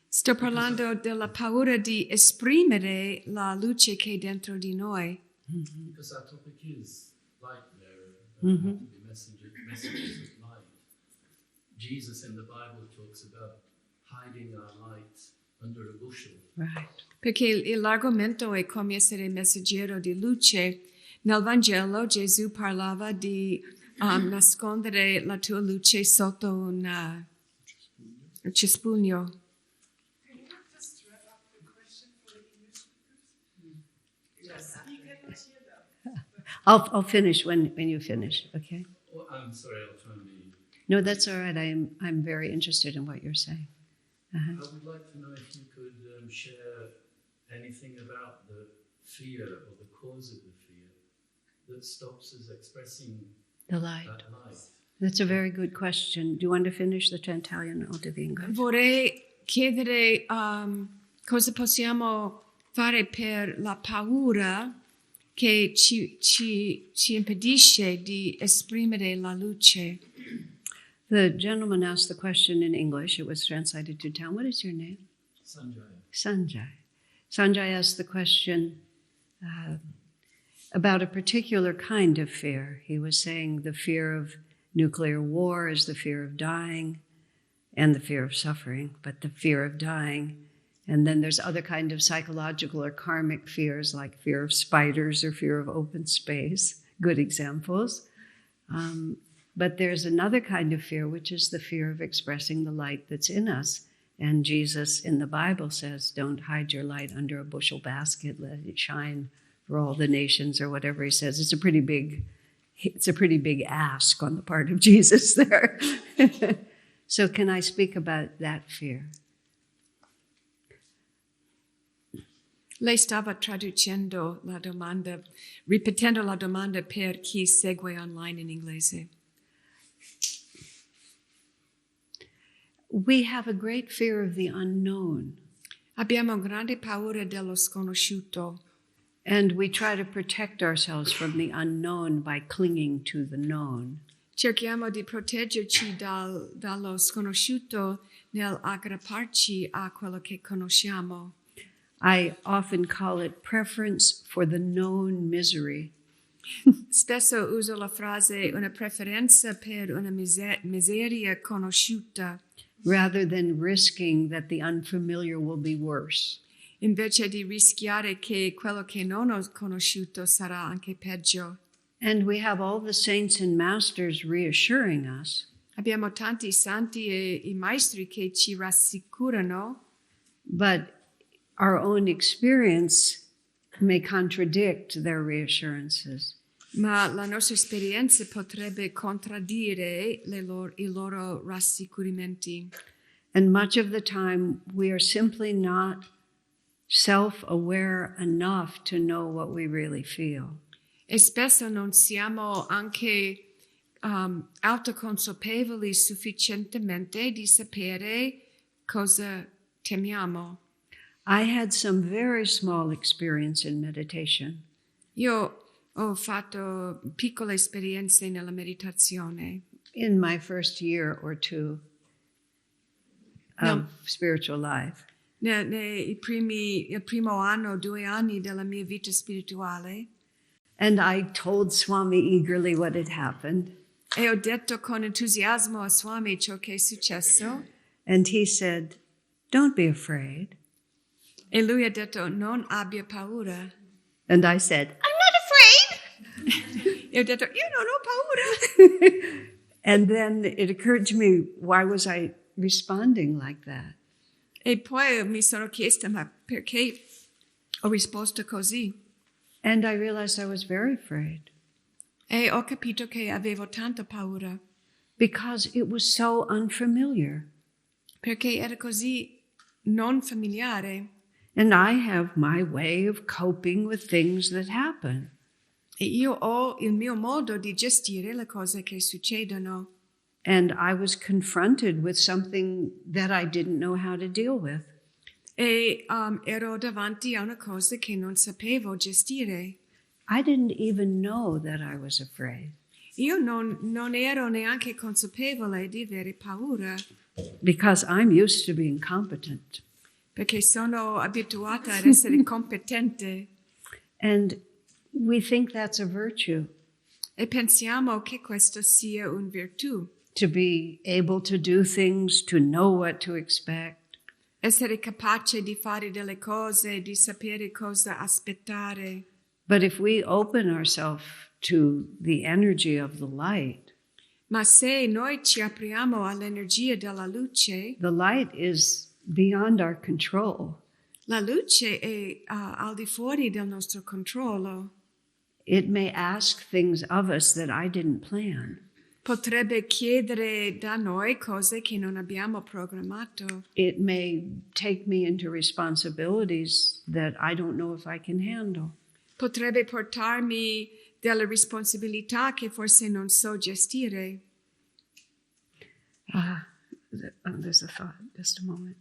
Sto parlando della paura di esprimere la luce che è dentro di noi. Mm-hmm. Because our topic is light bearer, Mm-hmm. to be messengers of light. Jesus in the Bible talks about hiding our light under a bushel. Right. Perché l'argomento è come essere messaggero di luce. Nel Vangelo Gesù parlava di nascondere la tua luce sotto un cespugno. Can you just wrap up the question for the English speakers? Yes. You cannot hear them. I'll finish when you finish, okay? Oh, I'm sorry, I'll try and be... No, that's all right. I'm very interested in what you're saying. Uh-huh. I would like to know if you could share anything about the fear or the cause of the fear that stops us expressing The light. that light. That's a very good question. Do you want to finish the Italian or the English? Vorrei chiedere cosa possiamo fare per la paura che ci impedisce di esprimere la luce. The gentleman asked the question in English. It was translated to Italian. What is your name? Sanjay. Sanjay. Sanjay asked the question about a particular kind of fear. He was saying the fear of nuclear war is the fear of dying and the fear of suffering, but the fear of dying. And then there's other kind of psychological or karmic fears like fear of spiders or fear of open space. Good examples. But there's another kind of fear, which is the fear of expressing the light that's in us. And Jesus in the Bible says, don't hide your light under a bushel basket, let it shine for all the nations, or whatever he says. It's a pretty big ask on the part of Jesus there. So can I speak about that fear? Lei stava traducendo la domanda, ripetendo la domanda per chi segue online in inglese. We have a great fear of the unknown. Abbiamo grande paura dello sconosciuto. And we try to protect ourselves from the unknown by clinging to the known. Cerchiamo di proteggerci dallo sconosciuto nell'aggrapparci a quello che conosciamo. I often call it preference for the known misery. Spesso uso la frase una preferenza per una miseria conosciuta. Rather than risking that the unfamiliar will be worse. Invece di rischiare che quello che non ho conosciuto sarà anche peggio. And we have all the saints and masters reassuring us. Abbiamo tanti santi e i maestri che ci rassicurano. But our own experience may contradict their reassurances. Ma la nostra esperienza potrebbe contraddire i loro rassicuramenti. And much of the time we are simply not self-aware enough to know what we really feel. E spesso non siamo anche autoconsapevoli sufficientemente di sapere cosa temiamo. I had some very small experience in meditation. Io ho fatto piccole esperienze nella meditazione. In my first year or two of spiritual life. Il primo anno, 2 anni della mia vita spirituale. And I told Swami eagerly what had happened. E ho detto con entusiasmo a Swami ciò che è successo. And he said, "Don't be afraid." E lui ha detto, non abbia paura. And I said, "I'm not afraid." E ho detto, io non ho paura. And then it occurred to me, why was I responding like that? E poi mi sono chiesta, ma perché ho risposto così? And I realized I was very afraid. E ho capito che avevo tanta paura. Because it was so unfamiliar. Perché era così non familiare. And I have my way of coping with things that happen. E io ho il mio modo di gestire le cose che succedono. And I was confronted with something that I didn't know how to deal with. E ero davanti a una cosa che non sapevo gestire. I didn't even know that I was afraid. Io non ero neanche consapevole di avere paura. Because I'm used to being competent. Perché sono abituata ad essere competente. And we think that's a virtue. E pensiamo che questo sia una virtù. To be able to do things, to know what to expect. Essere capace di fare delle cose, di sapere cosa aspettare. But if we open ourselves to the energy of the light, ma se noi ci apriamo all'energia della luce, the light is beyond our control. La luce è al di fuori del nostro controllo. It may ask things of us that I didn't plan. Potrebbe chiedere da noi cose che non abbiamo programmato. It may take me into responsibilities that I don't know if I can handle. Potrebbe portarmi delle responsabilità che forse non so gestire. There's a thought, just a moment.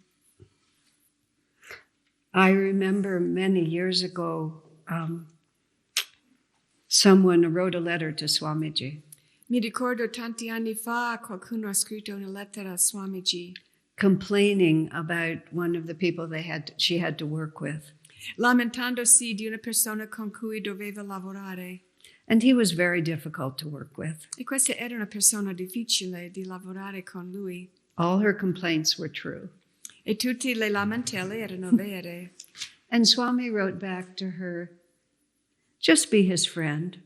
I remember many years ago, someone wrote a letter to Swamiji. Mi ricordo tanti anni fa qualcuno ha scritto una lettera a Swamiji. Complaining about one of the people she had to work with. Lamentandosi di una persona con cui doveva lavorare. And he was very difficult to work with. E questa era una persona difficile di lavorare con lui. All her complaints were true. E tutte le lamentele erano vere. And Swami wrote back to her, just be his friend.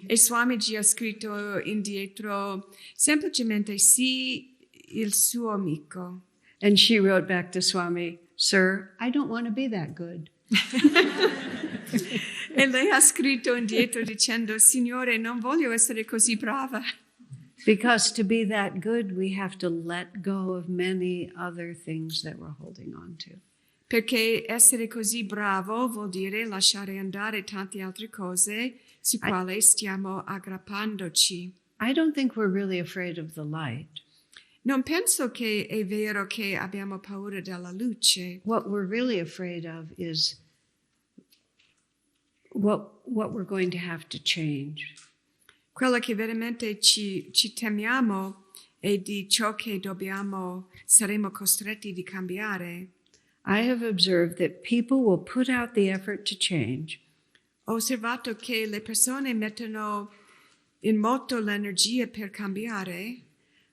E Swamiji ha scritto indietro semplicemente sì, il suo amico. And she wrote back to Swami, "Sir, I don't want to be that good." E lei ha scritto indietro dicendo, Signore, non voglio essere così brava. Because to be that good, we have to let go of many other things that we're holding on to. Perché essere così bravo vuol dire lasciare andare tante altre cose su quali stiamo aggrappandoci. I don't think we're really afraid of the light. Non penso che è vero che abbiamo paura della luce. What we're really afraid of is what we're going to have to change. Quello che veramente ci temiamo è di ciò che saremo costretti di cambiare. I have observed that people will put out the effort to change. Ho osservato che le persone mettono in moto l'energia per cambiare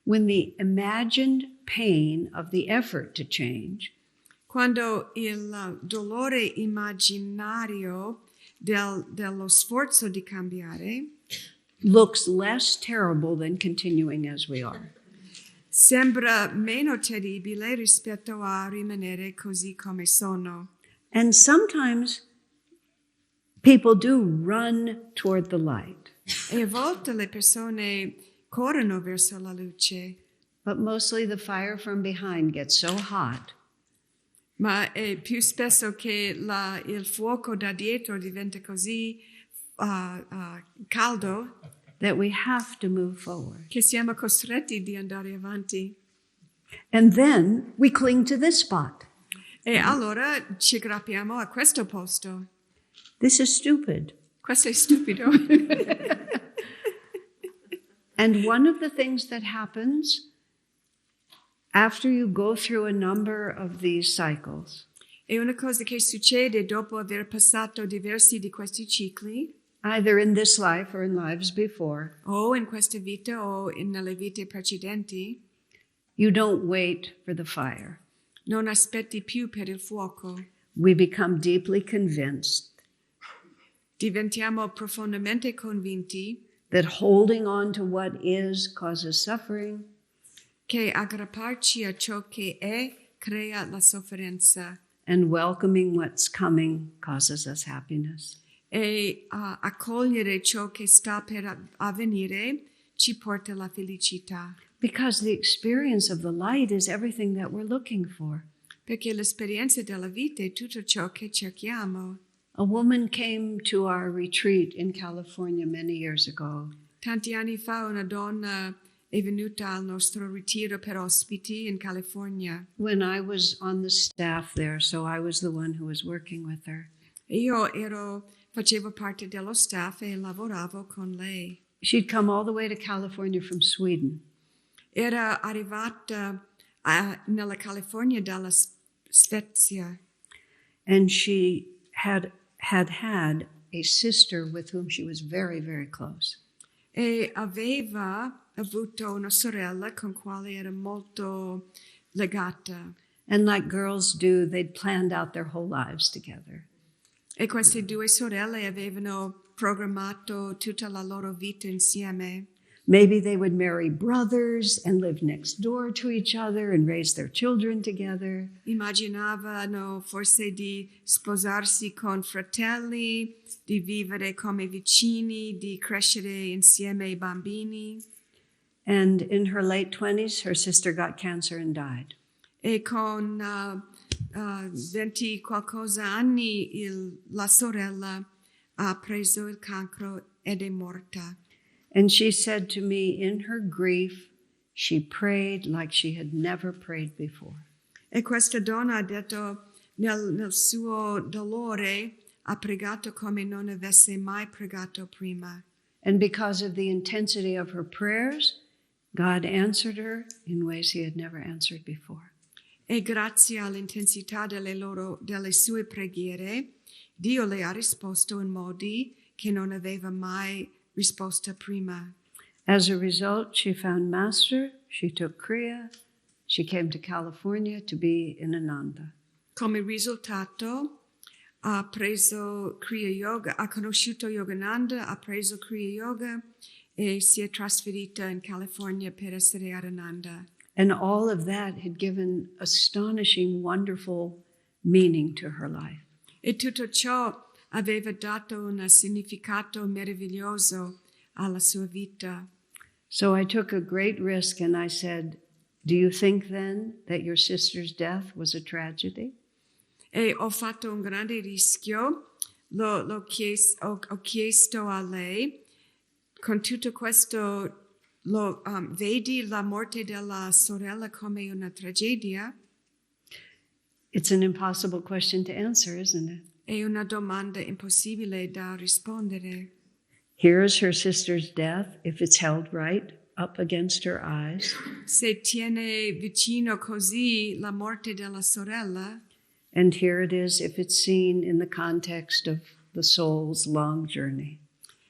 when the imagined pain of the effort to change quando il dolore immaginario dello sforzo di cambiare looks less terrible than continuing as we are. Sembra meno terribile rispetto a rimanere così come sono. And sometimes people do run toward the light. E a volte le persone corrono verso la luce. But mostly the fire from behind gets so hot. Ma è più spesso che il fuoco da dietro diventa così caldo that we have to move forward. Che siamo costretti di andare avanti. And then we cling to this spot. E allora ci aggrappiamo a questo posto. This is stupid. Questo è stupido. And one of the things that happens after you go through a number of these cycles, E una cosa che succede dopo aver passato diversi di questi cicli, either in this life or in lives before, o in questa vita o nelle vite precedenti, you don't wait for the fire. non aspetti più per il fuoco. We become deeply convinced Diventiamo profondamente convinti that holding on to what is causes suffering, che aggrapparci a ciò che è crea la sofferenza and welcoming what's coming causes us happiness. e accogliere ciò che sta per avvenire ci porta alla felicità. Because the experience of the light is everything that we're looking for. Perché l'esperienza della vita è tutto ciò che cerchiamo. A woman came to our retreat in California many years ago. Tanti anni fa una donna è venuta al nostro ritiro per ospiti in California. When I was on the staff there, so I was the one who was working with her. E io facevo parte dello staff e lavoravo con lei. She'd come all the way to California from Sweden. Era arrivata nella California dalla Svezia. And she had a sister with whom she was very, very close. E aveva avuto una sorella con quale era molto legata. And like girls do, they'd planned out their whole lives together. E queste due sorelle avevano programmato tutta la loro vita insieme. Maybe they would marry brothers and live next door to each other and raise their children together. Immaginavano forse di sposarsi con fratelli, di vivere come vicini, di crescere insieme ai bambini. And in her late 20s, her sister got cancer and died. E con 20 qualcosa anni la sorella ha preso il cancro ed è morta. And she said to me, in her grief, she prayed like she had never prayed before. E questa donna ha detto, nel suo dolore, ha pregato come non avesse mai pregato prima. And because of the intensity of her prayers, God answered her in ways he had never answered before. E grazie all'intensità delle sue preghiere, Dio le ha risposto in modi che non aveva mai risposta prima. As a result, she found Master, she took Kriya, she came to California to be in Ananda. Come risultato, ha preso Kriya Yoga, ha conosciuto Yogananda, ha preso Kriya Yoga e si è trasferita in California per essere ad Ananda. And all of that had given astonishing, wonderful meaning to her life. E tutto ciò aveva dato un significato meraviglioso alla sua vita. So I took a great risk and I said, do you think then that your sister's death was a tragedy? E ho fatto un grande rischio, ho chiesto a lei, con tutto questo, vedi la morte della sorella come una tragedia? It's an impossible question to answer, isn't it? È una domanda impossibile da rispondere. Here's her sister's death, if it's held right up against her eyes. Se tiene vicino così la morte della sorella, And here it is, if it's seen in the context of the soul's long journey.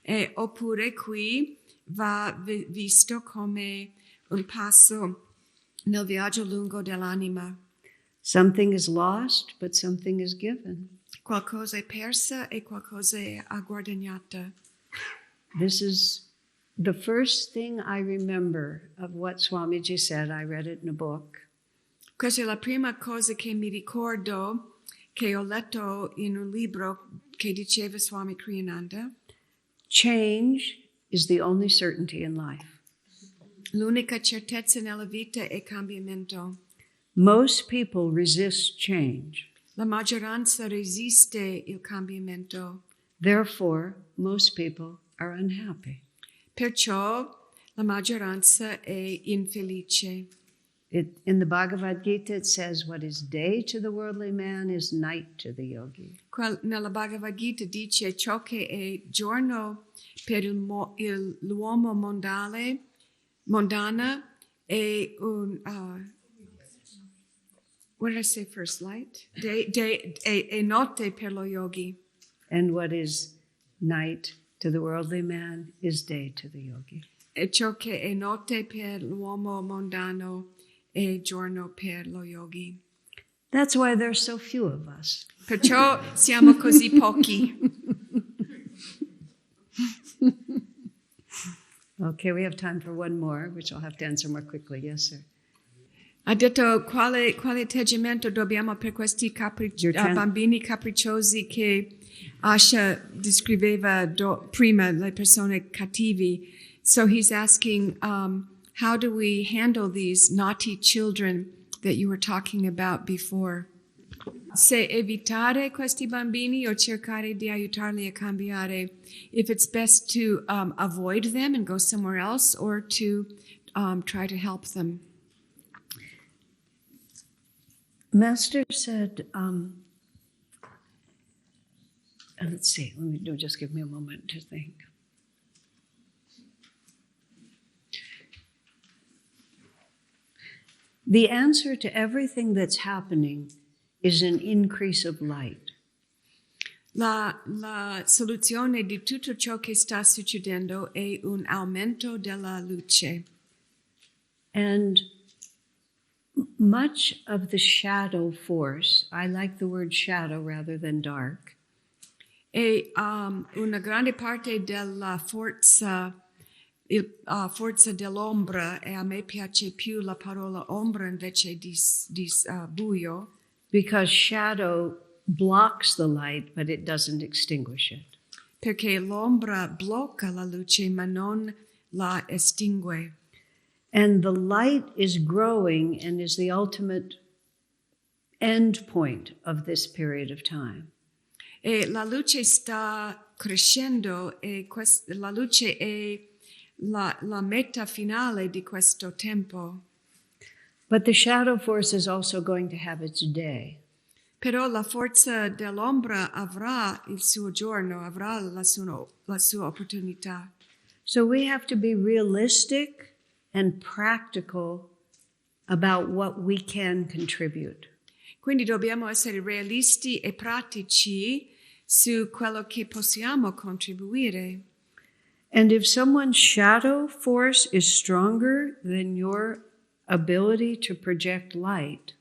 e oppure qui va visto come un passo nel viaggio lungo dell'anima. Something is lost, but something is given. Qualcosa è persa e qualcosa è guadagnata. This is the first thing I remember of what Swamiji said. I read it in a book. Questa è la prima cosa che mi ricordo che ho letto in un libro che diceva Swami Kriyananda. Change is the only certainty in life. L'unica certezza nella vita è cambiamento. Most people resist change. La maggioranza resiste il cambiamento. Therefore, most people are unhappy. Perciò la maggioranza è infelice. In the Bhagavad Gita, it says, what is day to the worldly man is night to the yogi. Nella Bhagavad Gita dice ciò che è giorno per l'uomo mondana è un... what did I say first? Light? È notte per lo yogi. And what is night to the worldly man is day to the yogi. E ciò che è notte per l'uomo mondano è giorno per lo yogi. That's why there's so few of us. Perciò siamo così pochi. Okay, we have time for one more, which I'll have to answer more quickly. Yes, sir. Ha detto quale atteggiamento dobbiamo per questi bambini capricciosi che Asha descriveva prima, le persone cattivi. So he's asking, how do we handle these naughty children that you were talking about before? Se evitare questi bambini o cercare di aiutarli a cambiare, if it's best to avoid them and go somewhere else or to try to help them. Master said, let's see, just give me a moment to think. The answer to everything that's happening is an increase of light. La soluzione di tutto ciò che sta succedendo è un aumento della luce. And much of the shadow force, I like the word shadow rather than dark, E una grande parte della forza dell'ombra, e a me piace più la parola ombra invece di buio, because shadow blocks the light, but it doesn't extinguish it. perché l'ombra blocca la luce ma non la estingue. And the light is growing and is the ultimate end point of this period of time. E la luce sta crescendo e la luce è la meta finale di questo tempo. But the shadow force is also going to have its day. Però la forza dell'ombra avrà il suo giorno, avrà la sua opportunità. So we have to be realistic and practical about what we can contribute. Quindi dobbiamo essere realisti e pratici su quello che possiamo contribuire. And if someone's shadow force is stronger than your ability to project light,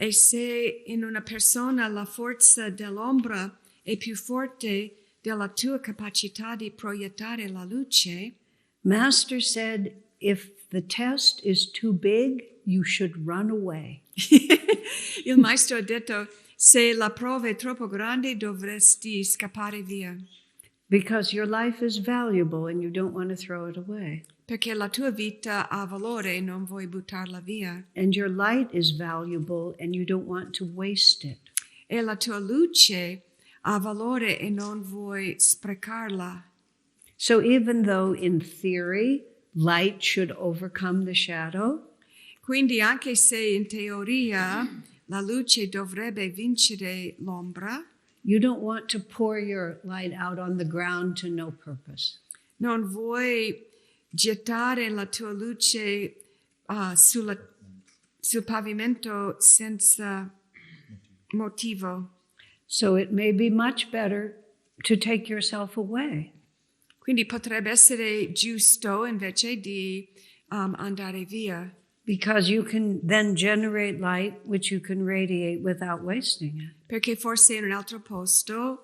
E se in una persona la forza dell'ombra è più forte della tua capacità di proiettare la luce, Master said, if the test is too big, you should run away. il maestro ha detto, se la prova è troppo grande dovresti scappare via, Because your life is valuable and you don't want to throw it away. perché la tua vita ha valore e non vuoi buttarla via. And your light is valuable and you don't want to waste it. E la tua luce ha valore e non vuoi sprecarla. So even though in theory light should overcome the shadow, Quindi anche se in teoria la luce dovrebbe vincere l'ombra, you don't want to pour your light out on the ground to no purpose. non vuoi gettare la tua luce sul pavimento senza motivo. So it may be much better to take yourself away. Quindi potrebbe essere giusto invece di andare via, Because you can then generate light which you can radiate without wasting it. perché forse in un altro posto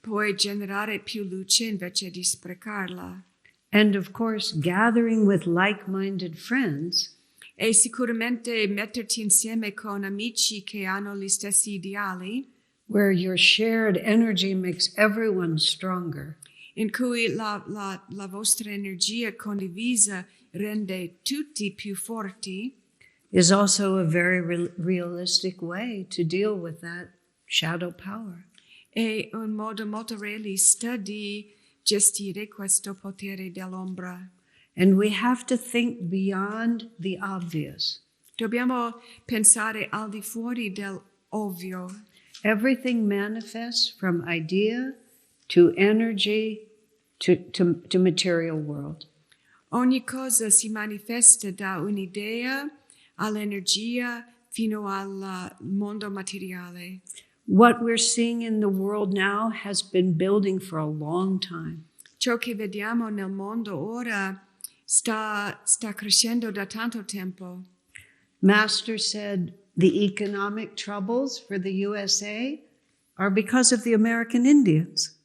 puoi generare più luce invece di sprecarla. And of course, gathering with like-minded friends E sicuramente metterti insieme con amici che hanno gli stessi ideali, where your shared energy makes everyone stronger, in cui la vostra energia condivisa rende tutti più forti, is also a very realistic way to deal with that shadow power. è un modo molto realista di gestire questo potere dell'ombra. And we have to think beyond the obvious. Dobbiamo pensare al di fuori dell'ovvio. Everything manifests from idea to energy to material world. Ogni cosa si manifesta da un'idea all'energia fino al mondo materiale. What we're seeing in the world now has been building for a long time. Ciò che vediamo nel mondo ora sta crescendo da tanto tempo. Master said the economic troubles for the USA are because of the American Indians.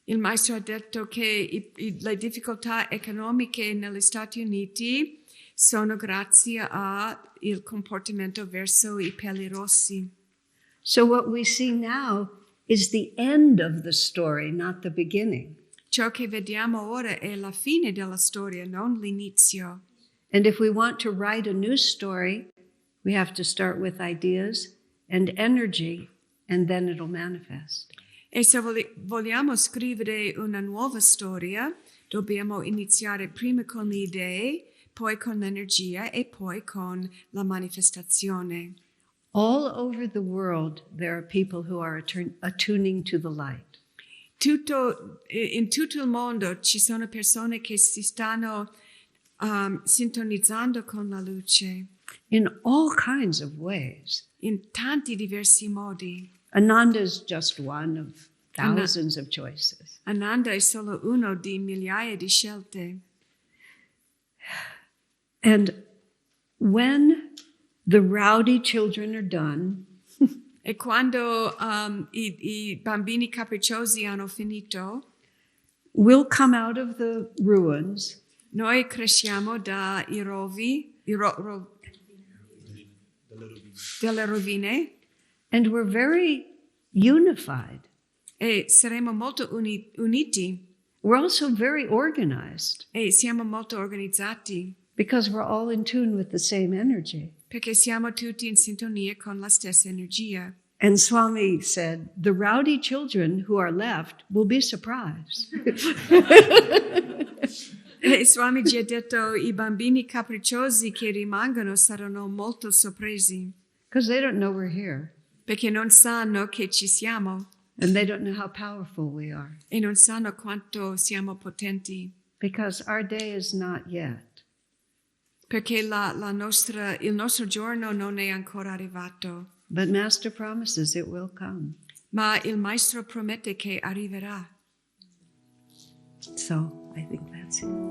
Il maestro ha detto che le difficoltà economiche negli Stati Uniti sono grazie al comportamento verso i peli rossi. So what we see now is the end of the story, not the beginning. Ciò che vediamo ora è la fine della storia, non l'inizio. And if we want to write a new story, we have to start with ideas and energy, and then it'll manifest. E se vogliamo scrivere una nuova storia, dobbiamo iniziare prima con le idee, poi con l'energia e poi con la manifestazione. All over the world, there are people who are attuning to the light. In tutto il mondo ci sono persone che si stanno sintonizzando con la luce In all kinds of ways. in tanti diversi modi. Ananda is just one of thousands of choices. Ananda è solo uno di migliaia di scelte. And when the rowdy children are done, E quando i bambini capricciosi hanno finito, we'll come out of the ruins noi cresciamo dai rovi, delle rovine, and we're very unified. e saremo molto uniti We're also very organized e siamo molto organizzati because we're all in tune with the same energy. perché siamo tutti in sintonia con la stessa energia. And Swami said, the rowdy children who are left will be surprised. E Swamiji ha detto i bambini capricciosi che rimangono saranno molto sorpresi Because they don't know we're here. perché non sanno che ci siamo And they don't know how powerful we are. e non sanno quanto siamo potenti Because our day is not yet. perché il nostro giorno non è ancora arrivato. But Master promises it will come. Ma il maestro promette che arriverà. So I think that's it.